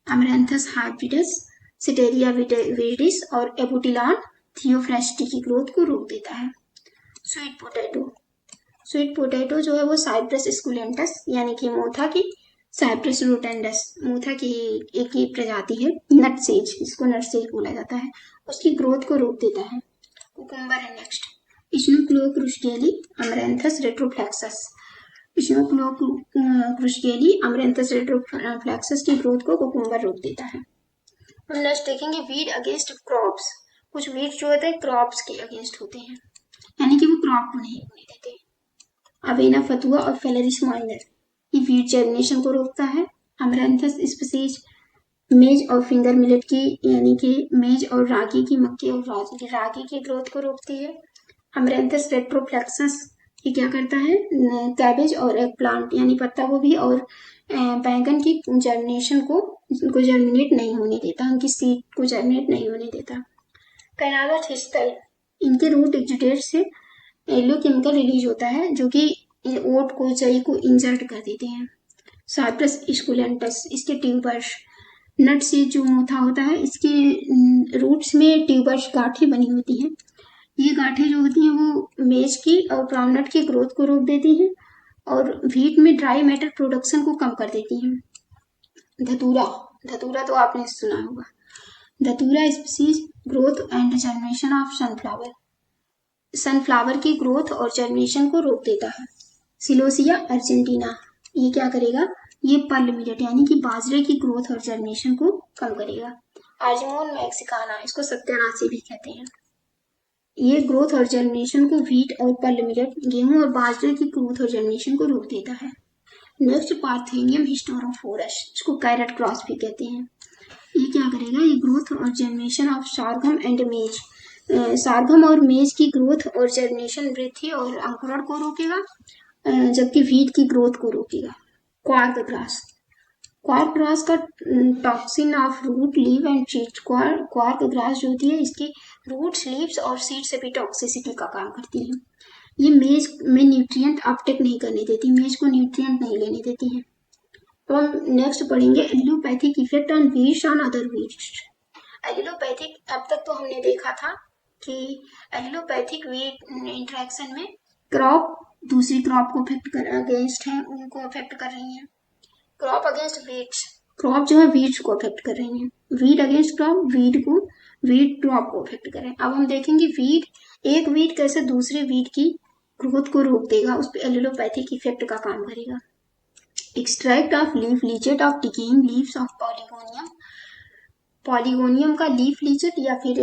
अमेरेंथस हाइब्रिडस, सिटेरिया विरिडिस और एबुटिलान थियोफ्रेस्टी की ग्रोथ को रोक देता है। स्वीट पोटैटो, स्वीट पोटैटो जो है वो साइप्रस स्कुलेंटस यानी कि मोथा की, साइप्रस रोटेंडस मोथा की एक ही प्रजाति है, नटसेज जिसको नटसेज बोला जाता है, उसकी ग्रोथ को रोक देता है। कुकुम्बर है नेक्स्ट, इस्नोक्लोक्रुस्टियली अमरेंथस रेट्रोफ्लेक्सस, इस्नोक्लोक्रुस्टियली अमरेंथस रेट्रोफ्लेक्सस की ग्रोथ को कुकुम्बर रोक देता है। हम नेक्स्ट देखेंगे वीड अगेंस्ट क्रॉप्स। कुछ वीड जो होते हैं क्रॉप्स के अगेंस्ट होते हैं, यानी कि वो क्रॉप को नहीं होने देते। अवेना फतुआ और फेलरिस माइनर, ये वीड जर्मिनेशन को रोकता है। अमरेंथस स्पीसीज मेज और फिंगर मिलेट की, यानी कि मेज और रागी की, मक्के और रागी की ग्रोथ को रोकती है। अमरेंथस रेट्रोफ्लेक्सस ये क्या करता है, कैबेज और एग प्लांट यानी पत्ता गोभी और बैंगन की जर्मिनेशन को जर्मिनेट नहीं होने देता, उनकी सीड को जर्मिनेट नहीं होने देता। कैनाडा थिस्टल, इनके रूट एक्जुडेट से येलो केमिकल रिलीज होता है जो कि ओट को, जई को इंजर्ट कर देते हैं। साइप्रस स्कुलेंटस, इसके ट्यूबर्स, नट से जो मोथा होता है इसके रूट्स में ट्यूबर्स गांठें बनी होती हैं, ये गांठें जो होती हैं वो मेज की और ग्राउंडनट की ग्रोथ को रोक देती हैं और व्हीट में ड्राई मैटर प्रोडक्शन को कम कर देती हैं। धतूरा, धतूरा तो आपने सुना होगा, धतूरा species growth and germination of sunflower, sunflower की ग्रोथ और जर्मिनेशन को रोक देता है। सिलोसिया अर्जेंटीना, ये क्या करेगा, ये पल्ल मिलेट यानी कि बाजरे की ग्रोथ और जर्मिनेशन को कम करेगा। आर्जिमोन मैक्सिकाना, इसको सत्यानाशी भी कहते हैं, ये ग्रोथ और जर्मिनेशन को व्हीट और पल्ल मिलेट, गेहूं और बाजरे की ग्रोथ और जर्मिनेशन को रोक देता है। नेक्स्ट पार्थेनियम हिस्टोरोफोरस, इसको कैरेट क्रॉस भी कहते हैं, ये क्या करेगा, ये ग्रोथ और जर्मिनेशन ऑफ सार्गम एंड मेज, सार्गम और मेज की ग्रोथ और जर्मिनेशन, वृद्धि और अंकुरण को रोकेगा, जबकि व्हीट की ग्रोथ को रोकेगा। क्वार्क ग्रास, क्वार्क ग्रास का toxin of root leave and seeds, क्वार्क ग्रास जो होती है इसकी रूट्स, लीव्स और सीड से भी टॉक्सिसिटी का काम करती है। ये मेज में न्यूट्रिएंट अपटेक नहीं करने देती, मेज को न्यूट्रिएंट नहीं लेने देती है। तो हम नेक्स्ट पढ़ेंगे allelopathic effect on weeds on other weeds. Allelopathic, अब तक तो हमने देखा था कि एलिलोपैथिक वीड इंटरेक्शन में क्रॉप दूसरी क्रॉप को अफेक्ट कर अगेंस्ट है, उनको अफेक्ट कर रही है। क्रॉप अगेंस्ट वीड्स, क्रॉप जो है वीड्स को अफेक्ट कर रही है, weed against crop, weed crop को अफेक्ट कर रहे हैं। अब हम देखेंगे वीड, एक वीड कैसे दूसरे वीड की ग्रोथ को रोक देगा, उस पर एलिलोपैथिक इफेक्ट का काम करेगा। Extract of leaf leachate of decaying leaves of polygonum, polygonum का लीफ लीचेट या फिर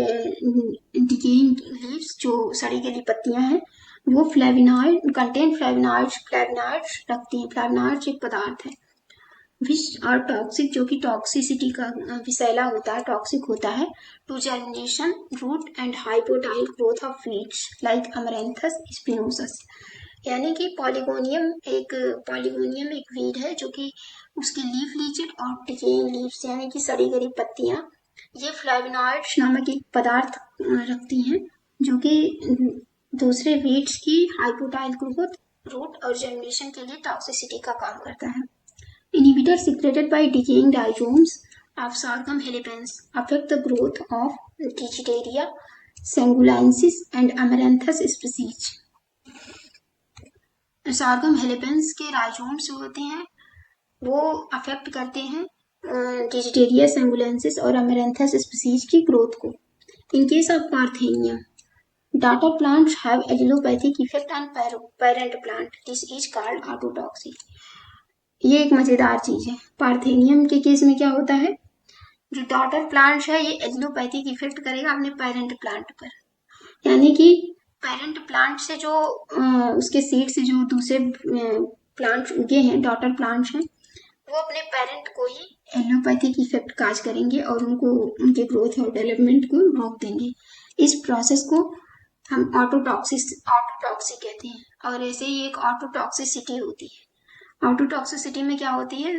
डिकेइंग लीव्स जो सड़ी गली पत्तियां हैं वो फ्लेविनॉइड कंटेन फ्लेविनॉइड्स रखती हैं। फ्लेविनॉइड्स एक पदार्थ है विच और टॉक्सिक, जो कि टॉक्सिसिटी का विषैला होता है, टॉक्सिक होता है, to germination, root and hypocotyl growth of weeds like amaranthus spinosus, यानी कि पॉलीगोनियम एक वीड है जो कि उसके लीफ लीचेट और डिकेइंग लीव्स यानी कि सड़ी गली पत्तियां ये फ्लेवोनॉइड्स नामक एक पदार्थ रखती हैं जो कि दूसरे वीड्स की हाइपोटाइल ग्रोथ, रूट और जर्मिनेशन के लिए टॉक्सिसिटी का काम करता है। Inhibitors secreted by decaying rhizomes of Sorghum helipense affect the growth of Digidaria, Sanguinensis and Amaranthus species. Sorghum helipense के rhizomes जो होते हैं वो अफेक्ट करते हैं डिजिटेरिया, सेंगुलेंसिस और अमेरेंथस स्पीसीज की ग्रोथ को। In case of Parthenium, daughter plants have allelopathic effect on parent plant. This is called autotoxic. ये एक मजेदार चीज है। पार्थेनियम के केस में क्या होता है, जो डॉटर प्लांट है ये एलोपैथिक इफेक्ट करेगा अपने पेरेंट प्लांट पर, यानी कि पेरेंट प्लांट से जो उसके सीड से जो दूसरे प्लांट्स उगे हैं, डॉटर प्लांट्स हैं, वो अपने पेरेंट को ही एलोपैथिक इफेक्ट काज करेंगे और उनको उनके ग्रोथ और डेवलपमेंट को रोक देंगे। इस प्रोसेस को हम ऑटोटॉक्सिक कहते हैं और ऐसे ही एक ऑटोटॉक्सिसिटी होती है। ऑटोटॉक्सिसिटी में क्या होती है,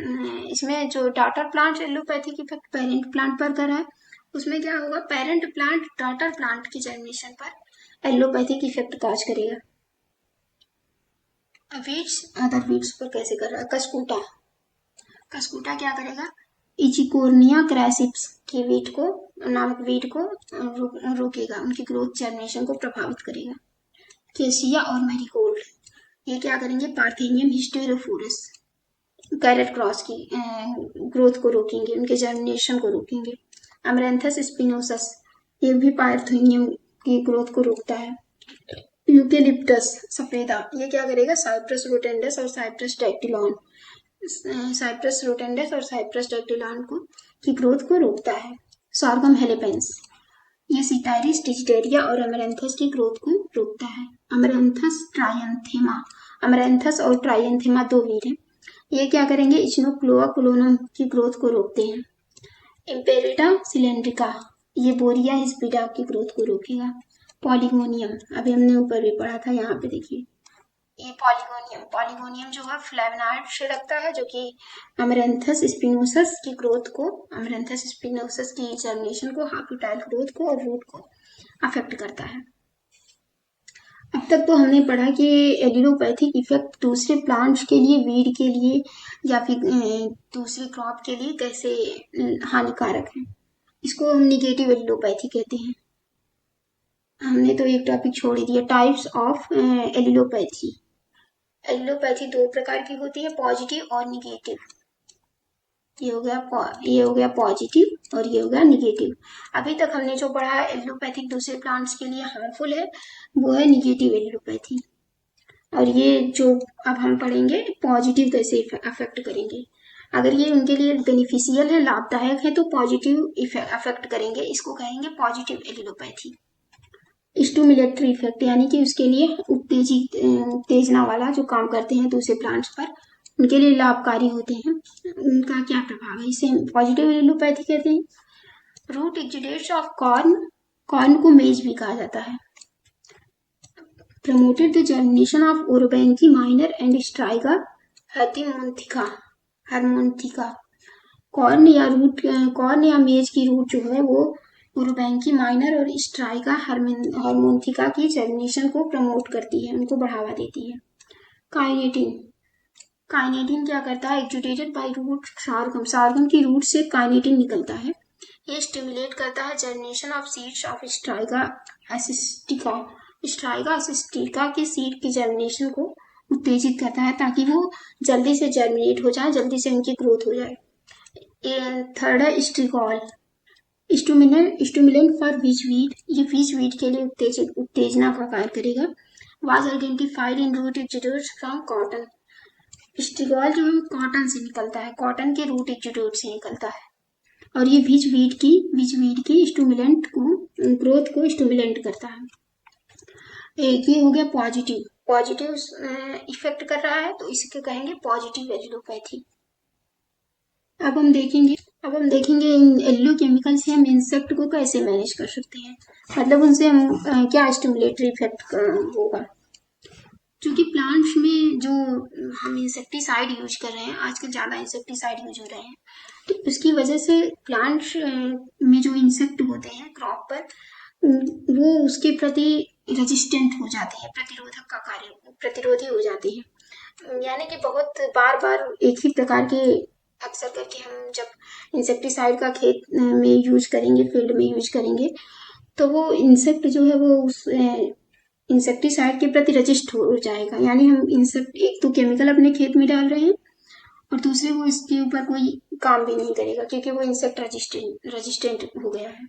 इसमें जो daughter plant allopathic effect parent plant पर कर रहा है, उसमें क्या होगा, पेरेंट प्लांट डॉटर प्लांट के जर्मिनेशन पर एलोपैथिक इफेक्ट काज करेगा। वीड्स अदर वीड्स पर कैसे कर रहा है, कसकूटा क्या करेगा, इचिकोर्निया क्रैसिप्स की वीट को नामक वीट को रोकेगा, उनकी ग्रोथ जर्मिनेशन को प्रभावित करेगा। केसिया और मैरीगोल्ड ये क्या करेंगे, पार्थेनियम हिस्टेरोफोरस कैरेट क्रॉस की ग्रोथ को रोकेंगे, उनके जर्मिनेशन को रोकेंगे। अमरेंथस स्पिनोसस ये भी पार्थेनियम की ग्रोथ को रोकता है। यूकेलिप्टस सफेदा ये क्या करेगा, साइप्रस रोटेंडस और साइप्रस डैक्टिलॉन को की ग्रोथ को रोकता है। सॉर्गम हेलिपेंस ये सिटाइरिस, डिजिटेरिया और अमरेंथस की ग्रोथ को रोकता है। अमरेंथस और ट्राइएंथेमा दो वीड हैं, ये क्या करेंगे, इचिनोक्लोआ कोलोनम की ग्रोथ को रोकते हैं। इम्पेरिटा सिलेंड्रिका ये बोरिया हिस्पिडा की ग्रोथ को रोकेगा। पॉलीगोनियम अभी हमने ऊपर भी पढ़ा था, यहाँ पे देखिए ये पॉलीगोनियम जो है फ्लेवोनॉइड से रखता है, जो कि अमरेंथस स्पिनोसस की ग्रोथ को, अमरेंथस स्पिनोसस की जर्मिनेशन को, हाइपोटाइल ग्रोथ को और रूट को अफेक्ट करता है। अब तक तो हमने पढ़ा कि एलिलोपैथिक इफेक्ट दूसरे प्लांट्स के लिए, वीड के लिए या फिर दूसरे क्रॉप के लिए कैसे हानिकारक है। इसको हम निगेटिव एलिलोपैथी कहते हैं। हमने तो एक टॉपिक छोड़ ही दिया, टाइप्स ऑफ एलिलोपैथी। एलिलोपैथी दो प्रकार की होती है, पॉजिटिव और निगेटिव। ये हो गया पॉजिटिव और ये हो गया निगेटिव। अभी तक हमने जो पढ़ा है एलिलोपैथिक दूसरे प्लांट्स के लिए हार्मफुल है, वो है निगेटिव एलिलोपैथी। और ये जो अब हम पढ़ेंगे पॉजिटिव कैसे अफेक्ट करेंगे। अगर ये उनके लिए बेनिफिशियल है, लाभदायक है, तो पॉजिटिव अफेक्ट करेंगे, इसको कहेंगे पॉजिटिव एलिलोपैथी। स्टिमुलेटरी इफेक्ट यानी कि उसके लिए उत्तेजना वाला जो काम करते हैं दूसरे प्लांट्स पर, उनके लिए लाभकारी होते हैं, उनका क्या प्रभाव है, इसे पॉजिटिव एलिलोपैथी कहते हैं। रूट एक्सुडेट्स ऑफ कॉर्न को मेज भी कहा जाता है। Promoted the germination of Orobanche minor and Striga hermonthica. Corn या मेज की रूट जो है वो ओरोबैंकी माइनर और स्ट्राइगा हार्मोन्थिका की जर्मिनेशन को प्रमोट करती है, उनको बढ़ावा देती है। काइनेटिन क्या करता है, एक्सुडेटेड बाय रूट सार्गम की रूट से काइनेटिन निकलता है, ये स्टिमुलेट करता है germination of seeds of Striga asiatica के सीड की जर्मिनेशन को उत्तेजित करता है, ताकि वो जल्दी से जर्मिनेट हो जाए, जल्दी से उनकी ग्रोथ हो जाए। थर्ड है स्ट्रिगॉल, स्टिमुलेंट फॉर वीट, ये वीट के लिए उत्तेजना का कार्य करेगा। Was identified in root exudates from cotton. Strigol जो है कॉटन से निकलता है, कॉटन के रूट एक्सुडेट से निकलता है, और ये वीट की स्टिमुलेंट को, ग्रोथ को स्टिमुलेंट करता है। एक ये हो गया पॉजिटिव इफेक्ट कर रहा है, तो इसके कहेंगे पॉजिटिव एलिलोपैथी। अब हम देखेंगे इन एलियो केमिकल से हम इंसेक्ट को कैसे मैनेज कर सकते हैं, मतलब उनसे हम क्या स्टिमुलेटरी इफेक्ट होगा। क्योंकि प्लांट्स में जो हम इंसेक्टिसाइड यूज कर रहे हैं, आजकल ज़्यादा इंसेक्टिसाइड यूज हो रहे हैं, तो उसकी वजह से प्लांट्स में जो इंसेक्ट होते हैं क्रॉप पर, वो उसके प्रति रेजिस्टेंट हो जाते हैं, प्रतिरोधक का कार्य, प्रतिरोधी हो जाते हैं। यानी कि बहुत बार बार एक ही प्रकार के अक्सर करके हम जब इंसेक्टिसाइड का खेत में यूज करेंगे, फील्ड में यूज करेंगे, तो वो इंसेक्ट जो है वो उस इंसेक्टिसाइड के प्रति रजिस्ट हो जाएगा। यानी हम इंसेक्ट एक तो केमिकल अपने खेत में डाल रहे हैं और दूसरे वो इसके ऊपर कोई काम भी नहीं करेगा क्योंकि वो इंसेक्ट रजिस्टेंट हो गया है।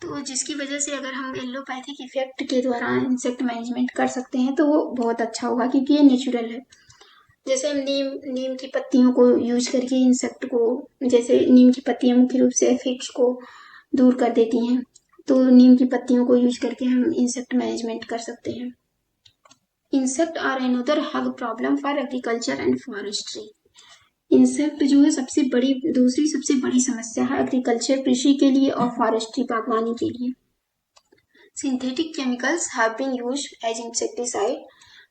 तो जिसकी वजह से अगर हम एलोपैथिक इफेक्ट के द्वारा इंसेक्ट मैनेजमेंट कर सकते हैं तो वो बहुत अच्छा होगा क्योंकि ये नेचुरल है। जैसे हम नीम की पत्तियों को यूज करके इंसेक्ट को, जैसे नीम की पत्तियां मुख्य रूप से एफिड्स को दूर कर देती हैं, तो नीम की पत्तियों को यूज करके हम इंसेक्ट मैनेजमेंट कर सकते हैं। Insect are another huge problem for agriculture and forestry. Insect जो है दूसरी सबसे बड़ी समस्या है एग्रीकल्चर कृषि के लिए और फॉरेस्ट्री बागवानी के लिए। Synthetic chemicals have been used as insecticide,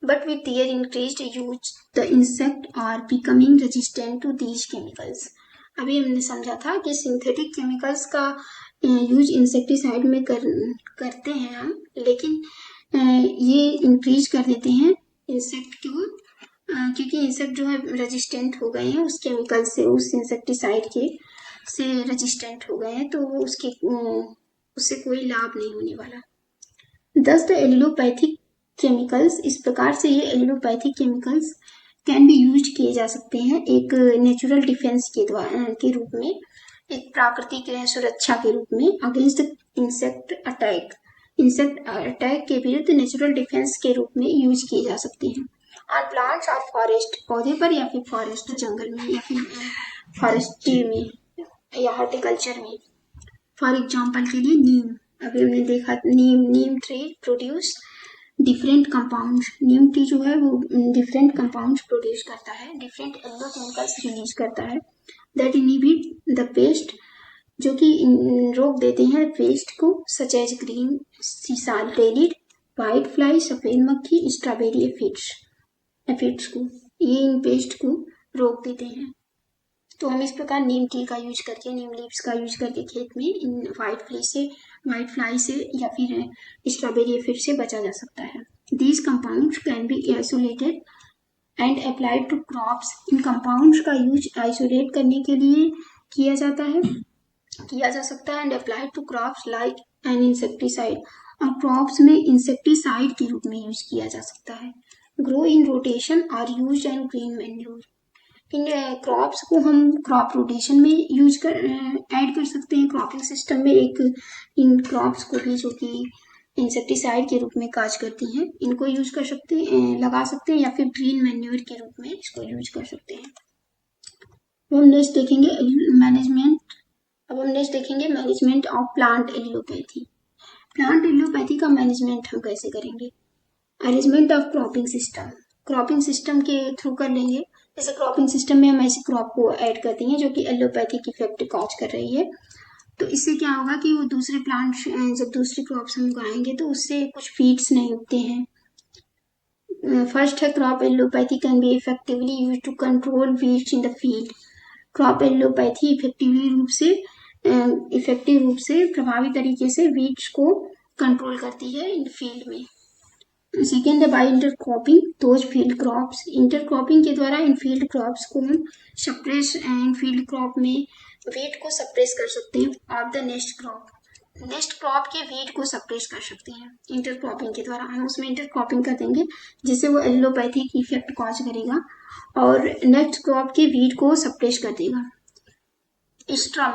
but with their increased use, the insect are becoming resistant to these chemicals. अभी हमने समझा था कि सिंथेटिक केमिकल्स का यूज इंसेक्टिसाइड में करते हैं हम, लेकिन ये इंक्रीज कर देते हैं इंसेक्ट को, क्योंकि इंसेक्ट जो है रेजिस्टेंट हो गए हैं उस केमिकल से, उस इंसेक्टिसाइड के से रेजिस्टेंट हो गए हैं, तो वो उससे कोई लाभ नहीं होने वाला। दस द एलोपैथिक केमिकल्स, इस प्रकार से ये allopathic chemicals can be use किए जा सकते हैं एक नेचुरल डिफेंस के रूप में, एक प्राकृतिक सुरक्षा के रूप में, अगेंस्ट इंसेक्ट अटैक के विरुद्ध नेचुरल डिफेंस के रूप में यूज किए जा सकते हैं। और प्लांट्स और फॉरेस्ट, पौधे पर या फिर फॉरेस्ट जंगल में या फिर फॉरेस्ट्री में या हॉर्टिकल्चर में। फॉर एग्जाम्पल के लिए नीम, अभी हमने देखा नीम ट्री प्रोड्यूस डिफरेंट कंपाउंड्स, नीम ट्री जो है वो डिफरेंट कंपाउंड्स प्रोड्यूस करता है, डिफरेंट एल्लो केमिकल्स रिलीज करता है दैट इनहिबिट द पेस्ट, जो कि रोक देते हैं पेस्ट को, सच एज ग्रीन सीसाल्टेलिड, व्हाइट फ्लाई, सफेद मक्खी, स्ट्रॉबेरी एफिड्स को, ये इन पेस्ट को रोक देते हैं। तो हम इस प्रकार नीम ट्री का यूज करके, नीम लीव्स का यूज करके खेत में इन व्हाइट फ्लाई से या फिर स्ट्रॉबेरी एफिड से बचा जा सकता है। These compounds can be isolated and applied to crops, इन कंपाउंड्स का यूज आइसोलेट करने के लिए किया जा सकता है and applied to crops like an insecticide, और क्रॉप्स में इंसेक्टिसाइड के रूप में यूज किया जा सकता है। Grow in rotation are use and green manure, इन क्रॉप्स को हम क्रॉप रोटेशन में ऐड कर सकते हैं, क्रॉपिंग सिस्टम में एक इन क्रॉप्स को भी जो कि इंसेक्टिसाइड के रूप में काज करती हैं, इनको यूज कर सकते हैं, लगा सकते हैं, या फिर ग्रीन मैन्योर के रूप में इसको यूज कर सकते हैं। हम नेक्स्ट देखेंगे मैनेजमेंट ऑफ प्लांट एलियोपैथी। प्लांट एलियोपैथी का मैनेजमेंट हम कैसे करेंगे? अरेंजमेंट ऑफ क्रॉपिंग सिस्टम के थ्रू कर लेंगे। जैसे क्रॉपिंग सिस्टम में हम ऐसे क्रॉप को ऐड करते हैं जो कि एलोपैथिक इफेक्ट कॉज कर रही है, तो इससे क्या होगा कि वो दूसरे प्लांट्स, जब दूसरी क्रॉप्स हम उगाएंगे तो उससे कुछ फीड्स नहीं उगते हैं। फर्स्ट है crop allelopathy can be effectively use to control weeds in the field. Crop allelopathy effective रूप से प्रभावी तरीके से वीड्स को कंट्रोल करती है इन फील्ड में। सेकेंड है by intercropping those field crops, intercropping के द्वारा इन फील्ड क्रॉप्स को हम इन फील्ड क्रॉप में वीड को सप्रेस कर सकते हैं ऑफ द नेक्स्ट क्रॉप के वीड को सप्रेस कर सकते हैं इंटरक्रॉपिंग के द्वारा। हम उसमें इंटरक्रॉपिंग कर देंगे जिससे वो एलोपैथिक इफेक्ट कॉज करेगा और नेक्स्ट क्रॉप के वीड को सप्रेस कर देगा। एक्स्ट्रा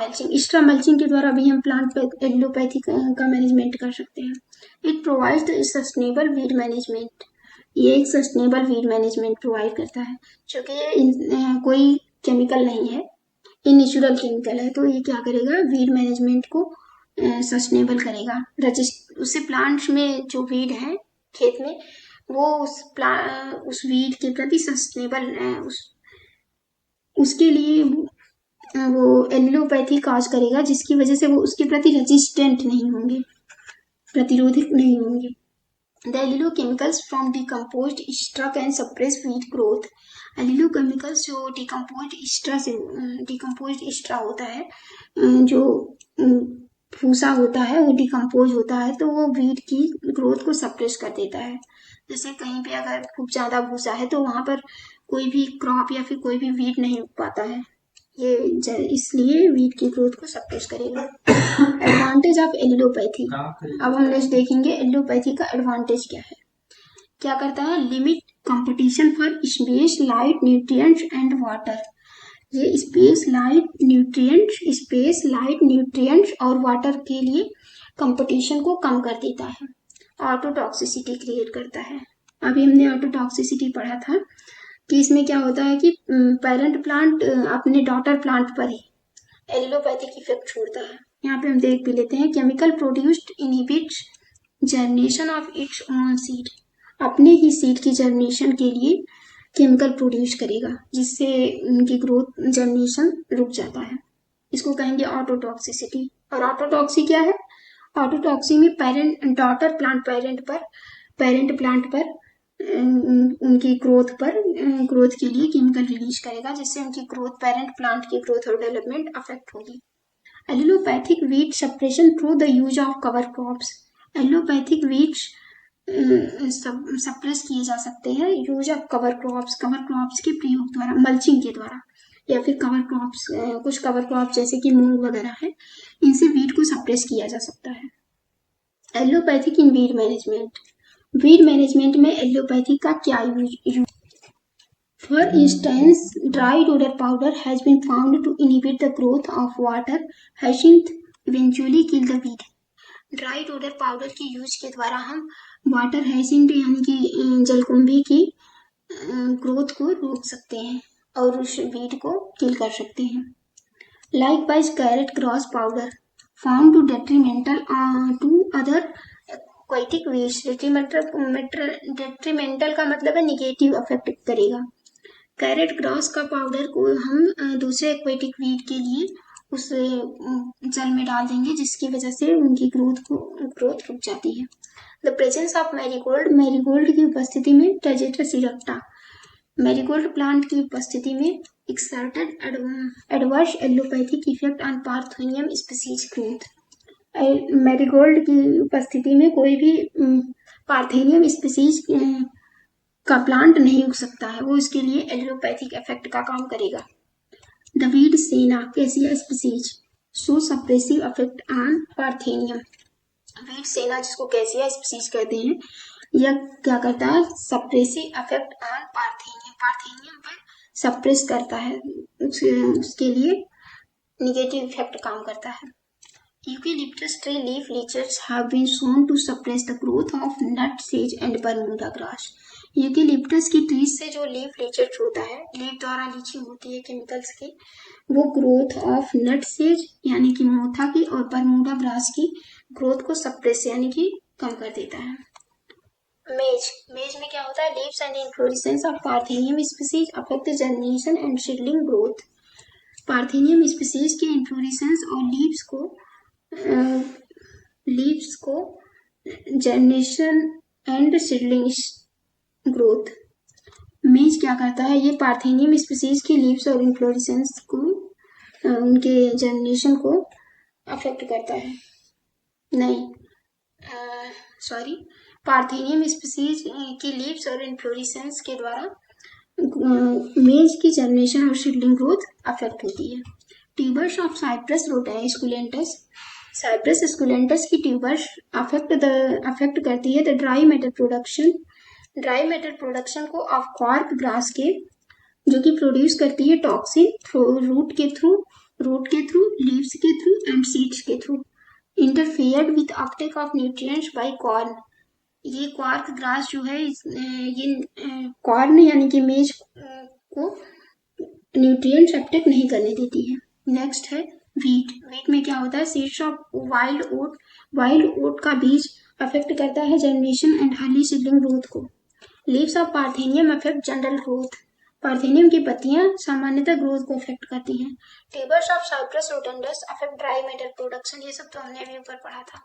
मल्चिंग के द्वारा भी हम प्लांट एलोपैथी का मैनेजमेंट कर सकते हैं। It provides the sustainable weed management, ये एक सस्टेनेबल वीड मैनेजमेंट प्रोवाइड करता है, क्योंकि ये कोई केमिकल नहीं है, ये नेचुरल केमिकल है, तो ये क्या करेगा, वीड मैनेजमेंट को सस्टेनेबल करेगा। उससे प्लांट्स में जो वीड है खेत में वो उस वीड के प्रति सस्टेनेबल उसके लिए वो एलोपैथी काज करेगा, जिसकी वजह से वो उसके प्रति रेजिस्टेंट नहीं होंगे, प्रतिरोधक नहीं होंगे। The allelochemicals from decomposed extra can suppress wheat growth. Allelochemicals जो decomposed extra से decomposed extra होता है, जो भूसा होता है वो डिकम्पोज होता है तो वो वीट की ग्रोथ को सप्रेस कर देता है। जैसे कहीं पे अगर खूब ज़्यादा भूसा है तो वहाँ पर कोई भी क्रॉप या फिर कोई भी वीट नहीं उग पाता है, ये इसलिए वीट की ग्रोथ को सप्रेस करेगा। Advantage of allelopathy. अब हम नेक्स्ट देखेंगे एलिलोपैथी का एडवांटेज क्या है। क्या करता है, limit competition for space, light, nutrients and water. ये स्पेस लाइट न्यूट्रिएंट्स और वाटर के लिए कंपटीशन को कम कर देता है। ऑटोटॉक्सिसिटी क्रिएट करता है। अभी हमने ऑटोटॉक्सिसिटी पढ़ा था कि इसमें क्या होता है कि पेरेंट प्लांट अपने डॉटर प्लांट पर ही एलिलोपैथिक इफेक्ट छोड़ता है। यहाँ पे हम देख भी लेते हैं, chemical produced inhibits germination of its own seed. अपने ही सीड की जर्मिनेशन के लिए केमिकल प्रोड्यूस करेगा जिससे उनकी ग्रोथ जर्मिनेशन रुक जाता है। इसको कहेंगे ऑटोटॉक्सिसिटी। और ऑटोटॉक्सी क्या है, ऑटोटॉक्सी में डॉटर प्लांट पेरेंट प्लांट पर उनकी ग्रोथ के लिए केमिकल रिलीज करेगा जिससे उनकी ग्रोथ, पेरेंट प्लांट की ग्रोथ और डेवलपमेंट अफेक्ट होगी। Allelopathic weed suppression through the use of cover crops. Allelopathic weed suppress किए जा सकते हैं यूज ऑफ कवर क्रॉप्स के प्रयोग द्वारा, मल्चिंग के द्वारा, या फिर कवर क्रॉप्स, कुछ कवर क्रॉप जैसे कि मूंग वगैरह है, इनसे वीट को सप्रेस किया जा सकता है। Allelopathic in weed management. Weed management में एलिलोपैथी का क्या use. For instance, dry dodder powder has been found to inhibit the growth of water hyacinth eventually kill the weed. Dry dodder powder के use के द्वारा हम water हैशिंथ यानी कि जलकुंभी की ग्रोथ को रोक सकते हैं और उस वीड को किल कर सकते हैं। Likewise carrot grass powder found to detrimental to other aquatic weeds. Detrimental का मतलब है निगेटिव अफेक्ट करेगा। कैरेट ग्रॉस का पाउडर को हम दूसरे एक्वेटिक वीड के लिए उस जल में डाल देंगे जिसकी वजह से उनकी ग्रोथ रुक जाती है। द प्रेजेंस ऑफ मैरीगोल्ड की उपस्थिति में टेजेटस इरेक्टा। मैरीगोल्ड प्लांट की उपस्थिति में exerted adverse allelopathic effect on Parthenium species growth. Marigold की उपस्थिति में कोई भी पार्थेनियम स्पीशीज का प्लांट नहीं उग सकता है, वो इसके लिए एलिलोपैथिक इफेक्ट का काम करेगा। द वीड सेना cassia species show suppressive effect on parthenium. Weed सेना जिसको कैसिया स्पीशीज कहते हैं, यह क्या करता है, सप्रेसिव इफेक्ट ऑन पार्थेनियम पर सप्रेस करता है, उसके लिए निगेटिव इफेक्ट काम करता है। Eucalyptus tree leaf leeches have been shown to suppress the growth of nutsedge and Bermuda grass. Eucalyptus की ट्रीज से जो लीफ लीचेज होता है, लीफ द्वारा लीचिंग होती है केमिकल्स की, वो ग्रोथ ऑफ नटसेज यानी कि मोथा की और बरमूडा ग्रास की ग्रोथ को सप्रेस यानी कि कम कर देता है। मेज में क्या होता है, leaves and inflorescence of parthenium species affect germination and seedling growth. Parthenium species के इन्फ्लोरेसेंस और लीव्स को जर्मिनेशन एंड सीडलिंग ग्रोथ। मेज क्या करता है, ये पार्थेनियम स्पीशीज की लीव्स और इन्फ्लोरेसेंस को, उनके जर्मिनेशन को अफेक्ट करता है। पार्थेनियम स्पीशीज की लीव्स और इन्फ्लोरेसेंस के द्वारा मेज की जर्मिनेशन और सीडलिंग ग्रोथ अफेक्ट होती है। Tubers of Cyperus esculentus. Cyperus esculentus की ट्यूबर्स अफेक्ट करती है द ड्राई मैटर प्रोडक्शन को ऑफ क्वार्क ग्रास के, जो कि प्रोड्यूस करती है टॉक्सिन रूट के थ्रू, लीव्स के थ्रू एंड सीड्स के through. Interfered with uptake of nutrients by corn. ये क्वार्क ग्रास जो है, ये कॉर्न यानी कि मेज को न्यूट्रिएंट्स अपटेक नहीं करने देती है। नेक्स्ट है वीट में क्या होता है, सीड्स ऑफ वाइल्ड ओट का बीज अफेक्ट करता है germination and early seedling growth को। Leaves of Parthenium affect general growth. Parthenium की पत्तियां सामान्यतः ग्रोथ को अफेक्ट करती हैं। Tubers of Cyperus rotundus affect dry matter production. ये सब तो हमने अभी ऊपर पढ़ा था।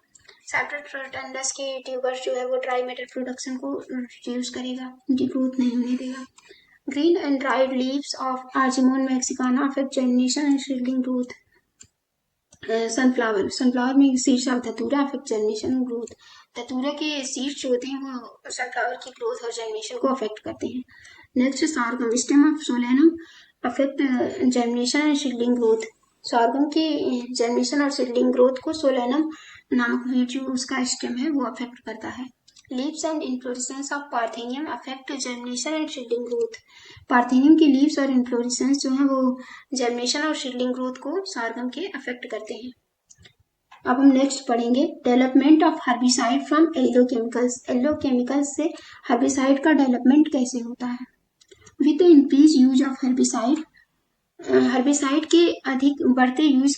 साइटोटोरंडस के ट्यूबर्स जो है वो ड्राई मैटर प्रोडक्शन को रिड्यूस करेगा, उनकी ग्रोथ नहीं होने देगा। Green and dried leaves of argemone Mexicana affect germination and seedling growth. Sunflower में सीड्स ऑफ धतूरा अफेक्ट जर्मिनेशन और ग्रोथ। धतूरा के सीड्स जो होते हैं वो सनफ्लावर की ग्रोथ और जर्मिनेशन को अफेक्ट करते हैं। Next sorghum, stem of Solanum affect germination and seedling growth. Sorghum की जर्मिनेशन और सीडलिंग ग्रोथ को सोलेनम नामक वीड जो उसका स्टेम है वो अफेक्ट करता है। Leaves and inflorescence of Parthenium affect germination and seedling growth. Parthenium की लीव्स और इन्फ्लोरेसेंस जो है वो जर्मिनेशन और सीडलिंग ग्रोथ को सॉर्गम के अफेक्ट करते हैं। अब हम नेक्स्ट पढ़ेंगे डेवलपमेंट ऑफ हर्बिसाइड फ्रॉम एल्लोकेमिकल्स। एल्लोकेमिकल्स से हर्बिसाइड का डेवलपमेंट कैसे होता है। With the increase use of herbicide, herbicide के अधिक बढ़ते यूज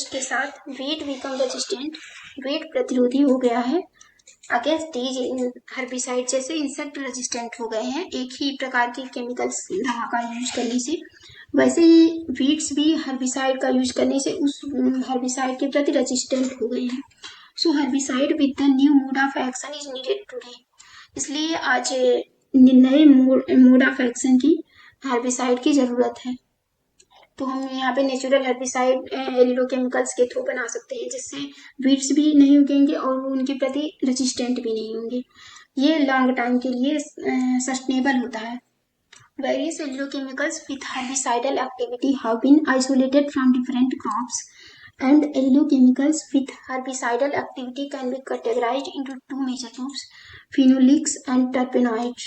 के साथ वीट बिकम रेजिस्टेंट, वीट प्रतिरोधी हो गया है अगेंस्ट दीज हर्बिसाइड, जैसे इंसेक्ट रेजिस्टेंट हो गए हैं एक ही प्रकार के केमिकल्स दवा का यूज करने से, वैसे ही वीड्स भी हर्बिसाइड का यूज करने से उस हर्बिसाइड के प्रति रेजिस्टेंट हो गए हैं। So herbicide with the new mode of action is needed today. इसलिए आज नए मोड ऑफ एक्शन की हर्बिसाइड की जरूरत है। तो हम यहाँ पे नेचुरल हर्बिसाइड एल्लोकेमिकल्स के थ्रू बना सकते हैं जिससे वीड्स भी नहीं उगेंगे और वो उनके प्रति रेजिस्टेंट भी नहीं होंगे। ये लॉन्ग टाइम के लिए सस्टेनेबल होता है। Various allelochemicals with herbicidal activity have been isolated from different crops and allochemicals with herbicidal activity can be categorized into two major groups, phenolics and terpenoids.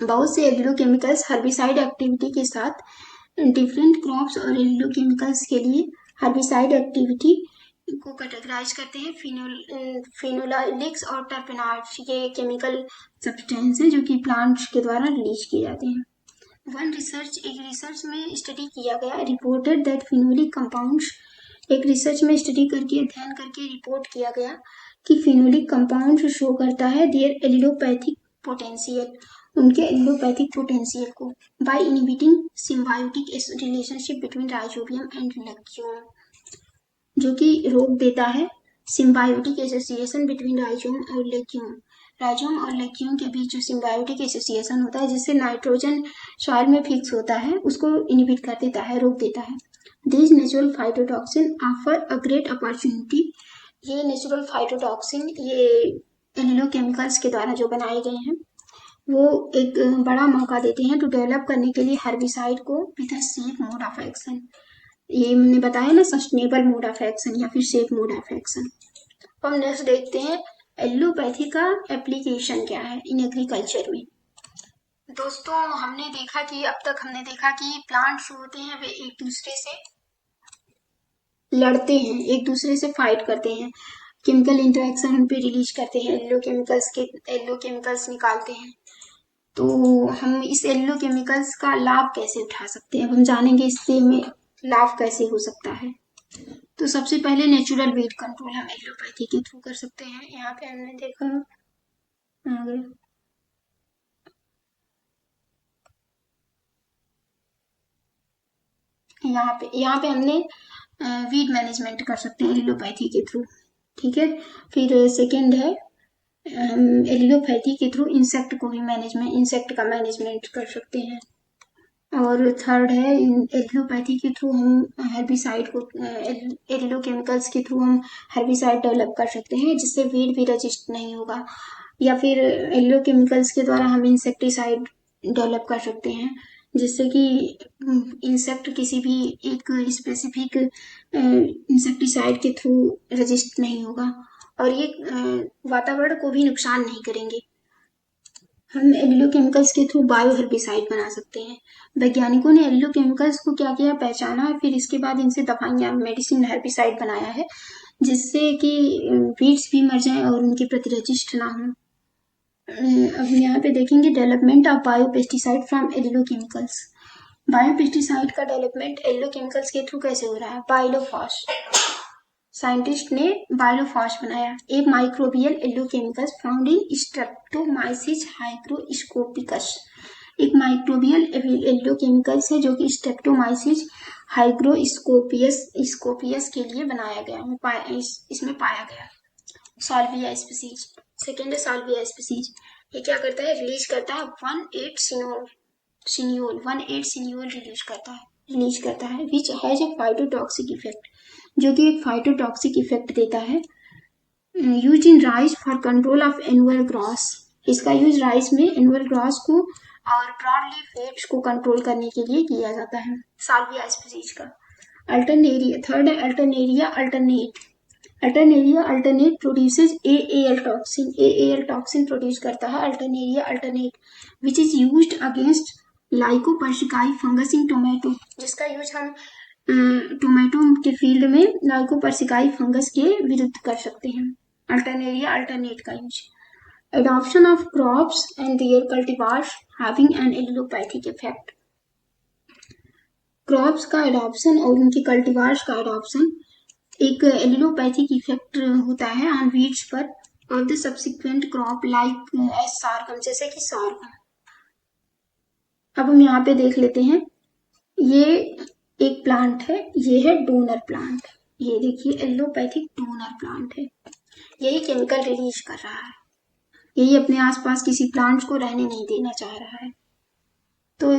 बहुत से एल्लोकेमिकल्स हर्बिसाइड एक्टिविटी के साथ different crops और एल्लोकेमिकल्स के लिए herbicide activity को categorise करते हैं। फिनोलिक्स और टर्पेनॉइड्स ये केमिकल सब्सटेंस हैं जो कि प्लांट्स के द्वारा रिलीज किए जाते हैं। एक रिसर्च में स्टडी किया गया, रिपोर्टेड दैट फिनोलिक कंपाउंड्स, एक रिसर्च में स्टडी करके अध्ययन करके रिपोर्ट किया गया कि फिनोलिक कंपाउंड शो करता है देयर एलिलोपैथिक पोटेंशियल, उनके एलिलोपैथिक पोटेंशियल को, by inhibiting symbiotic relationship between rhizobium and legume, जो कि रोक देता है सिम्बायोटिक एसोसिएशन बिटवीन राइजोम और लेग्यूम। राइजोम और लेग्यूम के बीच जो सिम्बायोटिक एसोसिएशन होता है जिससे नाइट्रोजन सॉइल में फिक्स होता है उसको इनहिबिट कर देता है, रोक देता है। These natural phytotoxin offer a great opportunity. ये नेचुरल फाइटोटॉक्सिन ये एल्लोकेमिकल्स के द्वारा जो बनाए गए हैं वो एक बड़ा मौका देते हैं टू डेवलप करने के लिए हर्बिसाइड को with a safe mode of action. ये मैंने बताया ना, सस्टेनेबल मोड ऑफ एक्शन या फिर सेफ मोड ऑफ एक्शन। हम नेक्स्ट देखते हैं एल्लोपैथी का एप्लीकेशन क्या है इन एग्रीकल्चर में। दोस्तों हमने देखा कि अब तक हमने देखा कि प्लांट्स होते हैं वे एक दूसरे से लड़ते हैं, एक दूसरे से फाइट करते हैं, केमिकल इंटरेक्शन उन पे रिलीज करते हैं, एल्लोकेमिकल्स निकालते हैं। तो हम इस एल्लोकेमिकल्स का लाभ कैसे उठा सकते हैं, अब हम जानेंगे इससे हमें लाभ कैसे हो सकता है। तो सबसे पहले नेचुरल वीड कंट्रोल हम एलोपैथी के थ्रू कर सकते हैं। यहाँ पे हमने देखा यहाँ पे हमने वीड मैनेजमेंट कर सकते हैं एलोपैथी के थ्रू, ठीक है। फिर सेकंड है एलोपैथी के थ्रू इंसेक्ट का मैनेजमेंट कर सकते हैं। और थर्ड है एलोपैथी के थ्रू हम हर्बिसाइड को एल्लोकेमिकल्स के थ्रू हम हर्बिसाइड डेवलप कर सकते हैं जिससे वीड भी रजिस्ट नहीं होगा। या फिर एल्लोकेमिकल्स के द्वारा हम इंसेक्टिसाइड डेवलप कर सकते हैं जिससे कि इंसेक्ट किसी भी एक स्पेसिफिक इंसेक्टिसाइड के थ्रू रजिस्ट नहीं होगा और ये वातावरण को भी नुकसान नहीं करेंगे। हम एल्लोकेमिकल्स के थ्रू बायो हर्बिसाइड बना सकते हैं। वैज्ञानिकों ने एल्लोकेमिकल्स को क्या किया, पहचाना है, फिर इसके बाद इनसे दवाइयाँ मेडिसिन हर्बिसाइड बनाया है जिससे कि वीड्स भी मर जाएं और उनके प्रति रजिस्ट ना हो। अब यहाँ पे देखेंगे development of biopesticide from allelochemicals. Biopesticide का डेवलपमेंट एल्लोकेमिकल्स के थ्रू कैसे हो रहा है। बाइलोफॉस, साइंटिस्ट ने बाइलोफॉस बनाया, एक माइक्रोबियल एल्लोकेमिकल्स फाउंड इन स्ट्रेप्टोमाइसिस हाइग्रोस्कोपिकस। एक माइक्रोबियल एल्लोकेमिकल्स है जो कि स्ट्रेप्टोमाइसिस हाइग्रोस्कोपियस के लिए बनाया गया, इसमें पाया गया। Salvia species. सेकेंड है साल्विया स्पीसीज। ये क्या करता है, रिलीज करता है 1,8 सिनियोल 1,8 सिनियोल रिलीज करता है which has a phytotoxic effect, जो कि एक फाइटोटॉक्सिक इफेक्ट देता है। Use in rice for control of annual grass. इसका यूज राइस में एनुअल ग्रॉस को और ब्रॉड लीफ वेव्स को कंट्रोल करने के लिए किया जाता है साल्विया स्पीसीज का। अल्टरनेरिया, थर्ड है Alternaria alternata. Alternaria alternata produces AAL toxin. AAL toxin produce करता है Alternaria alternata which is used against lycopersici fungus in tomato, जिसका यूज हम टोमेटो के फील्ड में लाइकोपर्सिकाई फंगस के विरुद्ध कर सकते हैं। अल्टरनेरिया अल्टरनेट का use. Adoption of crops and their cultivars having an allelopathic effect. Crops का एडॉप्शन और उनके कल्टीवार्स का एडॉप्शन एक एलिलोपैथिक इफेक्ट होता है ऑन वीड्स पर और the subsequent crop like as sorghum, जैसे कि सार्गम। अब हम यहाँ पे देख लेते हैं, ये एक प्लांट है, ये है डोनर प्लांट। ये देखिए एलिलोपैथिक डोनर प्लांट है, यही केमिकल रिलीज कर रहा है, यही अपने आसपास किसी प्लांट को रहने नहीं देना चाह रहा है। तो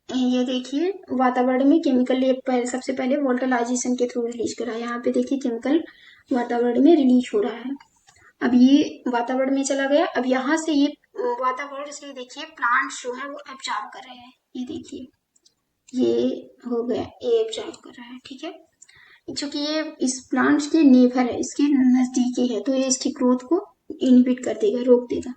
ये देखिए वातावरण में केमिकल सबसे पहले वोल्टेलाइजेशन के थ्रू रिलीज करा है। यहाँ पे देखिए केमिकल वातावरण में रिलीज हो रहा है। अब ये वातावरण में चला गया, अब यहाँ से ये वातावरण से देखिए प्लांट्स जो है वो एब्जॉर्ब कर रहे हैं। ये देखिए ये हो गया, ये एब्जॉर्ब कर रहा है, ठीक है। क्योंकि ये इस प्लांट्स के नेबर है, इसके नजदीकी है, तो ये इसकी ग्रोथ को इनहिबिट कर देगा, रोक देगा।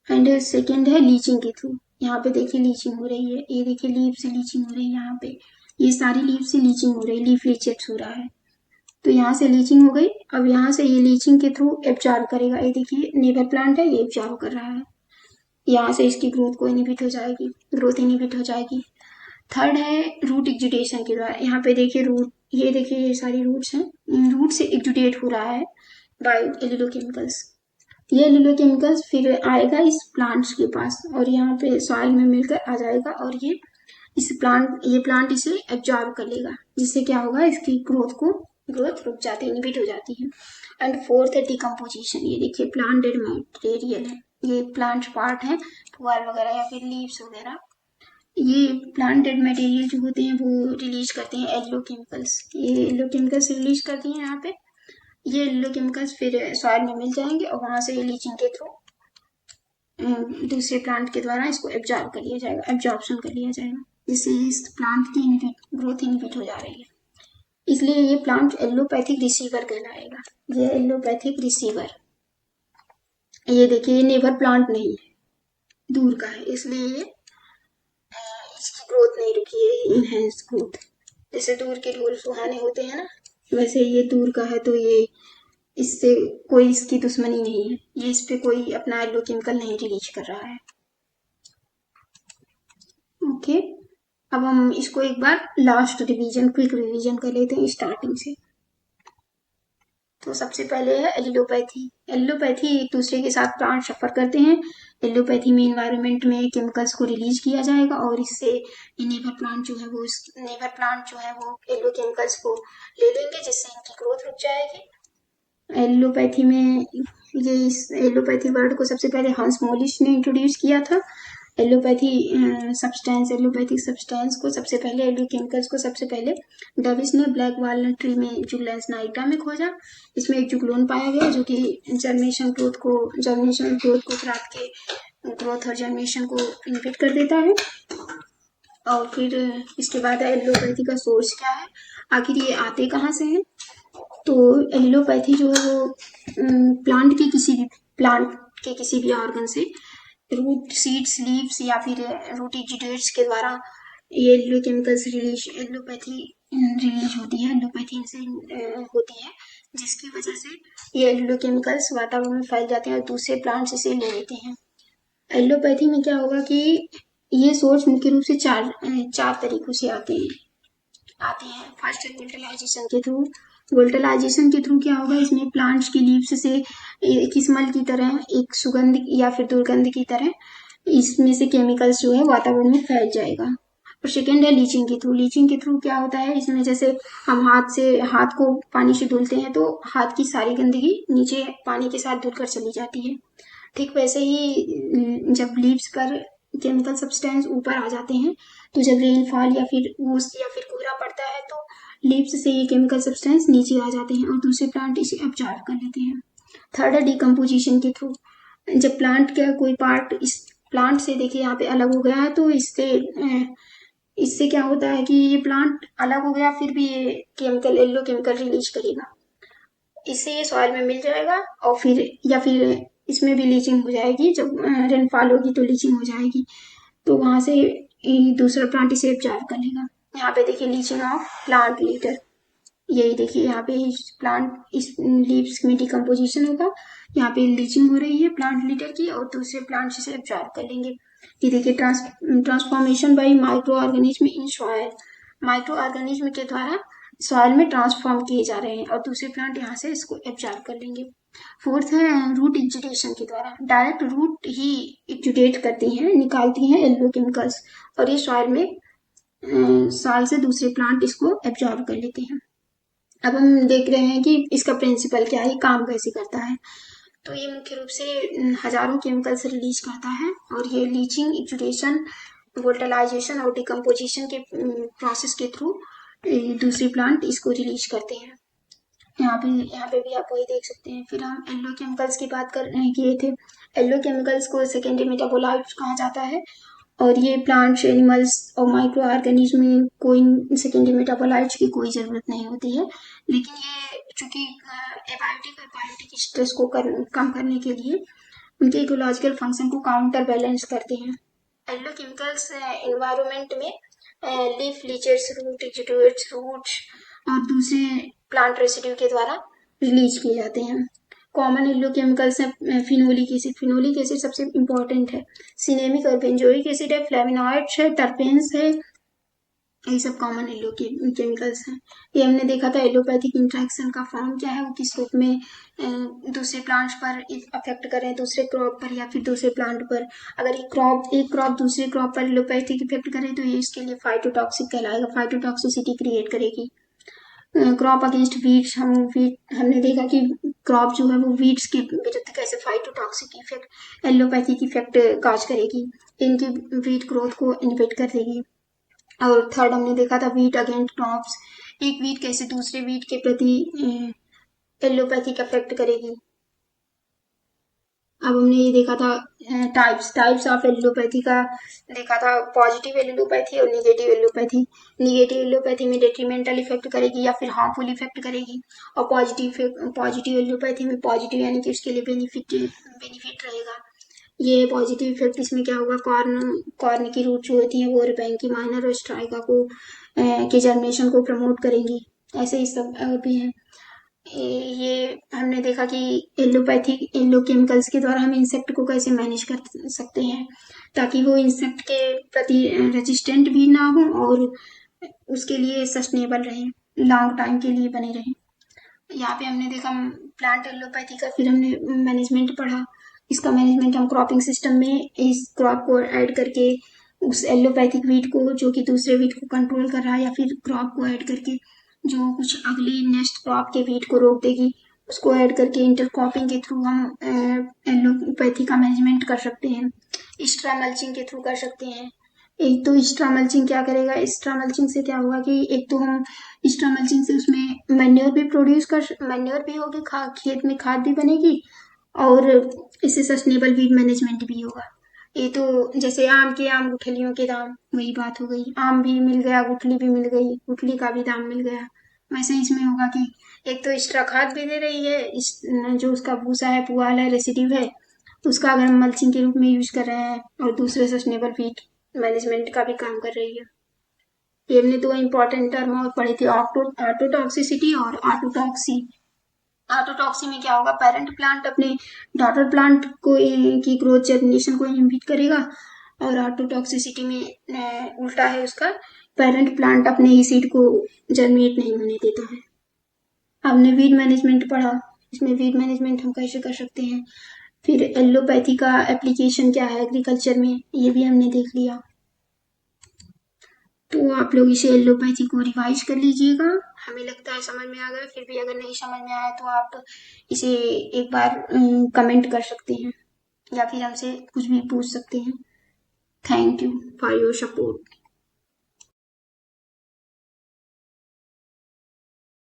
एंड सेकेंड है लीचिंग के थ्रू। यहाँ पे देखिए लीचिंग हो रही है, ये देखिए लीफ से लीचिंग हो रही है, यहाँ पे ये सारी लीफ से लीचिंग हो रही है, लीफ रिजेक्ट हो रहा है, तो यहाँ से लीचिंग हो गई। अब यहाँ से ये लीचिंग के थ्रू एब्जॉर्ब करेगा, ये देखिए नेबर प्लांट है, ये एब्जॉर्ब कर रहा है, यहाँ से इसकी ग्रोथ को इनहिबिट हो जाएगी, ग्रोथ इनहिबिट हो जाएगी। थर्ड है रूट एक्जुडेशन के द्वारा। यहाँ पे देखिए रूट, ये देखिए ये सारी रूट्स हैं, रूट से एक्जुडेट हो रहा है बाय एलिलोकेमिकल्स। ये एलिलोकेमिकल्स फिर आएगा इस प्लांट्स के पास और यहाँ पे सॉइल में मिलकर आ जाएगा और ये प्लांट इसे एब्जॉर्ब कर लेगा, जिससे क्या होगा, इसकी ग्रोथ रुक जाती है, इनहिबिट हो जाती है। एंड फोर्थ है डिकम्पोजिशन। ये देखिए प्लांट डेड मटेरियल है, ये प्लांट पार्ट है, पुआल वगैरह या फिर लीव्स वगैरह, ये प्लांट डेड मटेरियल जो होते हैं वो रिलीज करते हैं एलिलोकेमिकल्स। ये एलिलोकेमिकल्स रिलीज करती हैं यहाँ पे, ये एलिलोकेमिकल्स फिर सॉइल में मिल जाएंगे और वहां से लीचिंग के थ्रू दूसरे प्लांट के द्वारा इसको एब्जॉर्ब कर लिया जाएगा, एब्जॉर्प्शन कर लिया जाएगा, जिससे इस प्लांट की ग्रोथ इनहिबिट हो जा रही है। इसलिए ये प्लांट एलिलोपैथिक रिसीवर कहलाएगा, ये एलिलोपैथिक रिसीवर। ये देखिए ये नेबर प्लांट नहीं है, दूर का है, इसलिए ये इसकी ग्रोथ नहीं रुकी है, इनहेंस ग्रोथ। जैसे दूर के ढोल सुहाने होते हैं ना, वैसे ये दूर का है, तो ये इससे कोई इसकी दुश्मनी नहीं है, ये इस पे कोई अपना एलिलोकेमिकल नहीं रिलीज कर रहा है। ओके, अब हम इसको एक बार लास्ट रिवीजन, क्विक रिवीजन कर लेते हैं स्टार्टिंग से। तो सबसे पहले है एलिलोपैथी। एलिलोपैथी एक दूसरे के साथ प्लांट सफर करते हैं। एलिलोपैथी में इन्वायरमेंट में केमिकल्स को रिलीज किया जाएगा और इससे नेबर प्लांट जो है वो एलिलोकेमिकल्स को ले लेंगे, जिससे इनकी ग्रोथ रुक जाएगी। एलिलोपैथी में ये इस एलिलोपैथी वर्ड को सबसे पहले हंस मोलिस ने इंट्रोड्यूस किया था। एलियोपैथिक सब्सटेंस को सबसे पहले, एलियोकेमिकल्स को सबसे पहले डेविस ने ब्लैक वालनट ट्री में जुगलेंस नाइटा में खोजा। इसमें एक जुगलोन पाया गया जो कि जर्मिनेशन ग्रोथ को क्राफ्ट के ग्रोथ और जर्मिनेशन को इनहिबिट कर देता है। और फिर इसके बाद एलिलोपैथी का सोर्स क्या है, आखिर ये आते कहाँ से हैं। तो एलिलोपैथी जो है वो प्लांट के किसी भी ऑर्गन से रूट, सीड्स, लीव्स या फिर रूट एक्जुडेट्स के द्वारा ये एलिलोकेमिकल्स एलिलोपैथी रिलीज होती है, एलिलोपैथी से होती है, जिसकी वजह से ये एलिलोकेमिकल्स वातावरण में फैल जाते हैं और दूसरे प्लांट्स इसे ले लेते हैं। एलिलोपैथी में क्या होगा कि ये सोर्स मुख्य रूप से चार तरीकों से आते हैं। फर्स्ट है वोल्टेलाइजेशन के थ्रू। वोल्टेलाइजेशन के थ्रू क्या होगा, इसमें प्लांट्स की लीव्स से एक स्मेल की तरह, एक सुगंध या फिर दुर्गंध की तरह इसमें से केमिकल्स जो है वातावरण में फैल जाएगा और सेकेंड है लीचिंग के थ्रू। लीचिंग के थ्रू क्या होता है, इसमें जैसे हम हाथ को पानी से धुलते हैं तो हाथ की सारी गंदगी नीचे पानी के साथ धुलकर चली जाती है। ठीक वैसे ही जब लीव्स पर केमिकल सब्सटेंस ऊपर आ जाते हैं, तो जब रेनफॉल या फिर ओस या फिर कोहरा पड़ता है तो लीव्स से ये केमिकल सब्सटेंस नीचे आ जाते हैं और दूसरे प्लांट इसे एब्जॉर्ब कर लेते हैं। थर्ड है डिकम्पोजिशन के थ्रू। जब प्लांट का कोई पार्ट इस प्लांट से देखिए यहाँ पे अलग हो गया है, तो इससे क्या होता है कि ये प्लांट अलग हो गया, फिर भी ये केमिकल येलो केमिकल रिलीज करेगा, इससे ये सॉइल में मिल जाएगा और फिर इसमें भी लीचिंग हो जाएगी। जब रेनफॉल होगी तो लीचिंग हो जाएगी, तो वहां से दूसरा प्लांट इसे एब्जॉर्ब कर लेगा। यहाँ पे देखिए लीचिंग ऑफ प्लांट लीटर, यही देखिए यहाँ पे इस लीव्स में डिकम्पोजिशन होगा, यहाँ पे लीचिंग हो रही है प्लांट लीटर की और दूसरे प्लांट इसे एब्जॉर्ब कर लेंगे। ये देखिए transformation bye micro organism in soil. Micro organism के द्वारा सॉइल में ट्रांसफॉर्म किए जा रहे हैं और दूसरे प्लांट यहाँ से इसको एब्जॉर्ब कर लेंगे। फोर्थ है रूट इंजुडेशन के द्वारा। डायरेक्ट रूट ही इंजुडेट करती हैं, निकालती हैं येलो केमिकल्स, और ये सॉइल में साल से दूसरे प्लांट इसको एब्जॉर्ब कर लेते हैं। अब हम देख रहे हैं कि इसका प्रिंसिपल क्या है, काम कैसे करता है। तो ये मुख्य रूप से हजारों केमिकल्स रिलीज करता है और ये लीचिंग, एक्सुडेशन, वोल्टलाइजेशन और डिकम्पोजिशन के प्रोसेस के थ्रू दूसरे प्लांट इसको रिलीज करते हैं। यहाँ पे भी आप वही देख सकते हैं। फिर हम येलो केमिकल्स की बात कर किए थे। येलो केमिकल्स को सेकेंडरी मेटाबोलाइट्स कहा जाता है और ये प्लांट्स, एनिमल्स और माइक्रो ऑर्गेनिज्म में कोई सेकेंडरी मेटाबोलाइट्स की कोई ज़रूरत नहीं होती है, लेकिन ये चूंकि एबायोटिक और बायोटिक स्ट्रेस को कम करने के लिए उनके इकोलॉजिकल फंक्शन को काउंटर बैलेंस करते हैं। येलो केमिकल्स एनवायरनमेंट में लीफ लीचेस, रूट एग्जीक्यूटिव्स, रूट्स और दूसरे प्लांट रेसिड्यू के द्वारा रिलीज किए जाते हैं। कॉमन येलो केमिकल्स है फिनोलिक एसिड। फिनोलिक एसिड सबसे इंपॉर्टेंट है। सिनेमिक और बेंजोइक एसिड है, फ्लेवोनॉइड्स है, टर्पेन्स है, ये सब कॉमन येलो केमिकल्स हैं। ये हमने देखा था एलोपैथिक इंट्रैक्शन का फॉर्म क्या है, वो किस रूप में दूसरे प्लांट्स पर अफेक्ट करें, दूसरे क्रॉप पर या फिर दूसरे प्लांट पर। अगर एक क्रॉप दूसरे क्रॉप पर एलोपैथिक इफेक्ट करे तो ये इसके लिए फाइटोटॉक्सिक कहलाएगा, फाइटोटॉक्सिसिटी क्रिएट करेगी। क्रॉप अगेंस्ट वीड्स, हमने देखा कि क्रॉप जो है वो वीड्स के विरुद्ध कैसे फाइटोटॉक्सिक इफेक्ट, एलोपैथिक इफेक्ट काज करेगी, इनकी वीट ग्रोथ को इनहिबिट कर देगी। और थर्ड हमने देखा था वीट अगेंस्ट क्रॉप्स, एक वीट कैसे दूसरे वीट के प्रति एलोपैथिक अफेक्ट करेगी। अब हमने ये देखा था टाइप्स ऑफ एलोपैथी का देखा था, पॉजिटिव एलोपैथी और निगेटिव एलोपैथी। निगेटिव एलोपैथी में डेट्रीमेंटल इफेक्ट करेगी या फिर हार्मफुल इफेक्ट करेगी, और पॉजिटिव एलोपैथी में पॉजिटिव यानी कि उसके लिए बेनिफिट रहेगा। ये पॉजिटिव इफेक्ट इसमें क्या होगा, कॉर्न की रूट जो होती है वो पैरेंकीमाइनर और स्ट्राइका को के जर्मिनेशन को प्रमोट करेंगी। ऐसे ही सब भी हैं। ये हमने देखा कि येलो केमिकल्स के द्वारा हम इंसेक्ट को कैसे मैनेज कर सकते हैं ताकि वो इंसेक्ट के प्रति रेजिस्टेंट भी ना हो और उसके लिए सस्टेनेबल रहे, लॉन्ग टाइम के लिए बने रहें। यहाँ पे हमने देखा प्लांट एलोपैथी का, फिर हमने मैनेजमेंट पढ़ा। इसका मैनेजमेंट हम क्रॉपिंग सिस्टम में इस क्रॉप को ऐड करके उस एलोपैथिक वीट को जो कि दूसरे वीट को कंट्रोल कर रहा है, या फिर क्रॉप को ऐड करके जो कुछ अगली नेक्स्ट क्रॉप के वीट को रोक देगी उसको ऐड करके इंटरक्रॉपिंग के थ्रू हम एलोपैथी का मैनेजमेंट कर सकते हैं। एक्स्ट्रा मल्चिंग के थ्रू कर सकते हैं। एक तो एक्स्ट्रा मल्चिंग क्या करेगा, एक्स्ट्रा मल्चिंग से क्या होगा कि एक तो हम एक्स्ट्रा मल्चिंग से उसमें मैन्योर भी होगी, खेत में खाद भी बनेगी और इससे सस्टेनेबल वीड मैनेजमेंट भी होगा। ये तो जैसे आम गुठलियों के दाम, वही बात हो गई, आम भी मिल गया, गुठली भी मिल गई, गुठली का भी दाम मिल गया। वैसे इसमें होगा कि एक तो एक्स्ट्रा खाद भी दे रही है, जो उसका भूसा है, पुआल है, रेसिड्यू है, उसका अगर हम मल्चिंग के रूप में यूज कर रहे हैं, और दूसरे सस्टेनेबल फीड मैनेजमेंट का भी काम कर रही है। ये हमने दो इंपॉर्टेंट टर्म और पढ़े थे, ऑटोटॉक्सिसिटी और ऑटोटॉक्सी। ऑटोटॉक्सी में क्या होगा, पेरेंट प्लांट अपने डॉटर प्लांट को की ग्रोथ जर्मिनेशन को इनहिबिट करेगा, और ऑटोटॉक्सिसिटी में उल्टा है उसका, पेरेंट प्लांट अपने ही सीड को जर्मिनेट नहीं होने देता है। हमने वीड मैनेजमेंट पढ़ा, इसमें वीड मैनेजमेंट हम कैसे कर सकते हैं। फिर एलोपैथी का एप्लीकेशन क्या है एग्रीकल्चर में, ये भी हमने देख लिया। तो आप लोग इसे एलोपैथी को रिवाइज कर लीजिएगा। हमें लगता है समझ में आ गया, फिर भी अगर नहीं समझ में आया तो आप इसे एक बार कमेंट कर सकते हैं या फिर हमसे कुछ भी पूछ सकते हैं। Thank you for your support.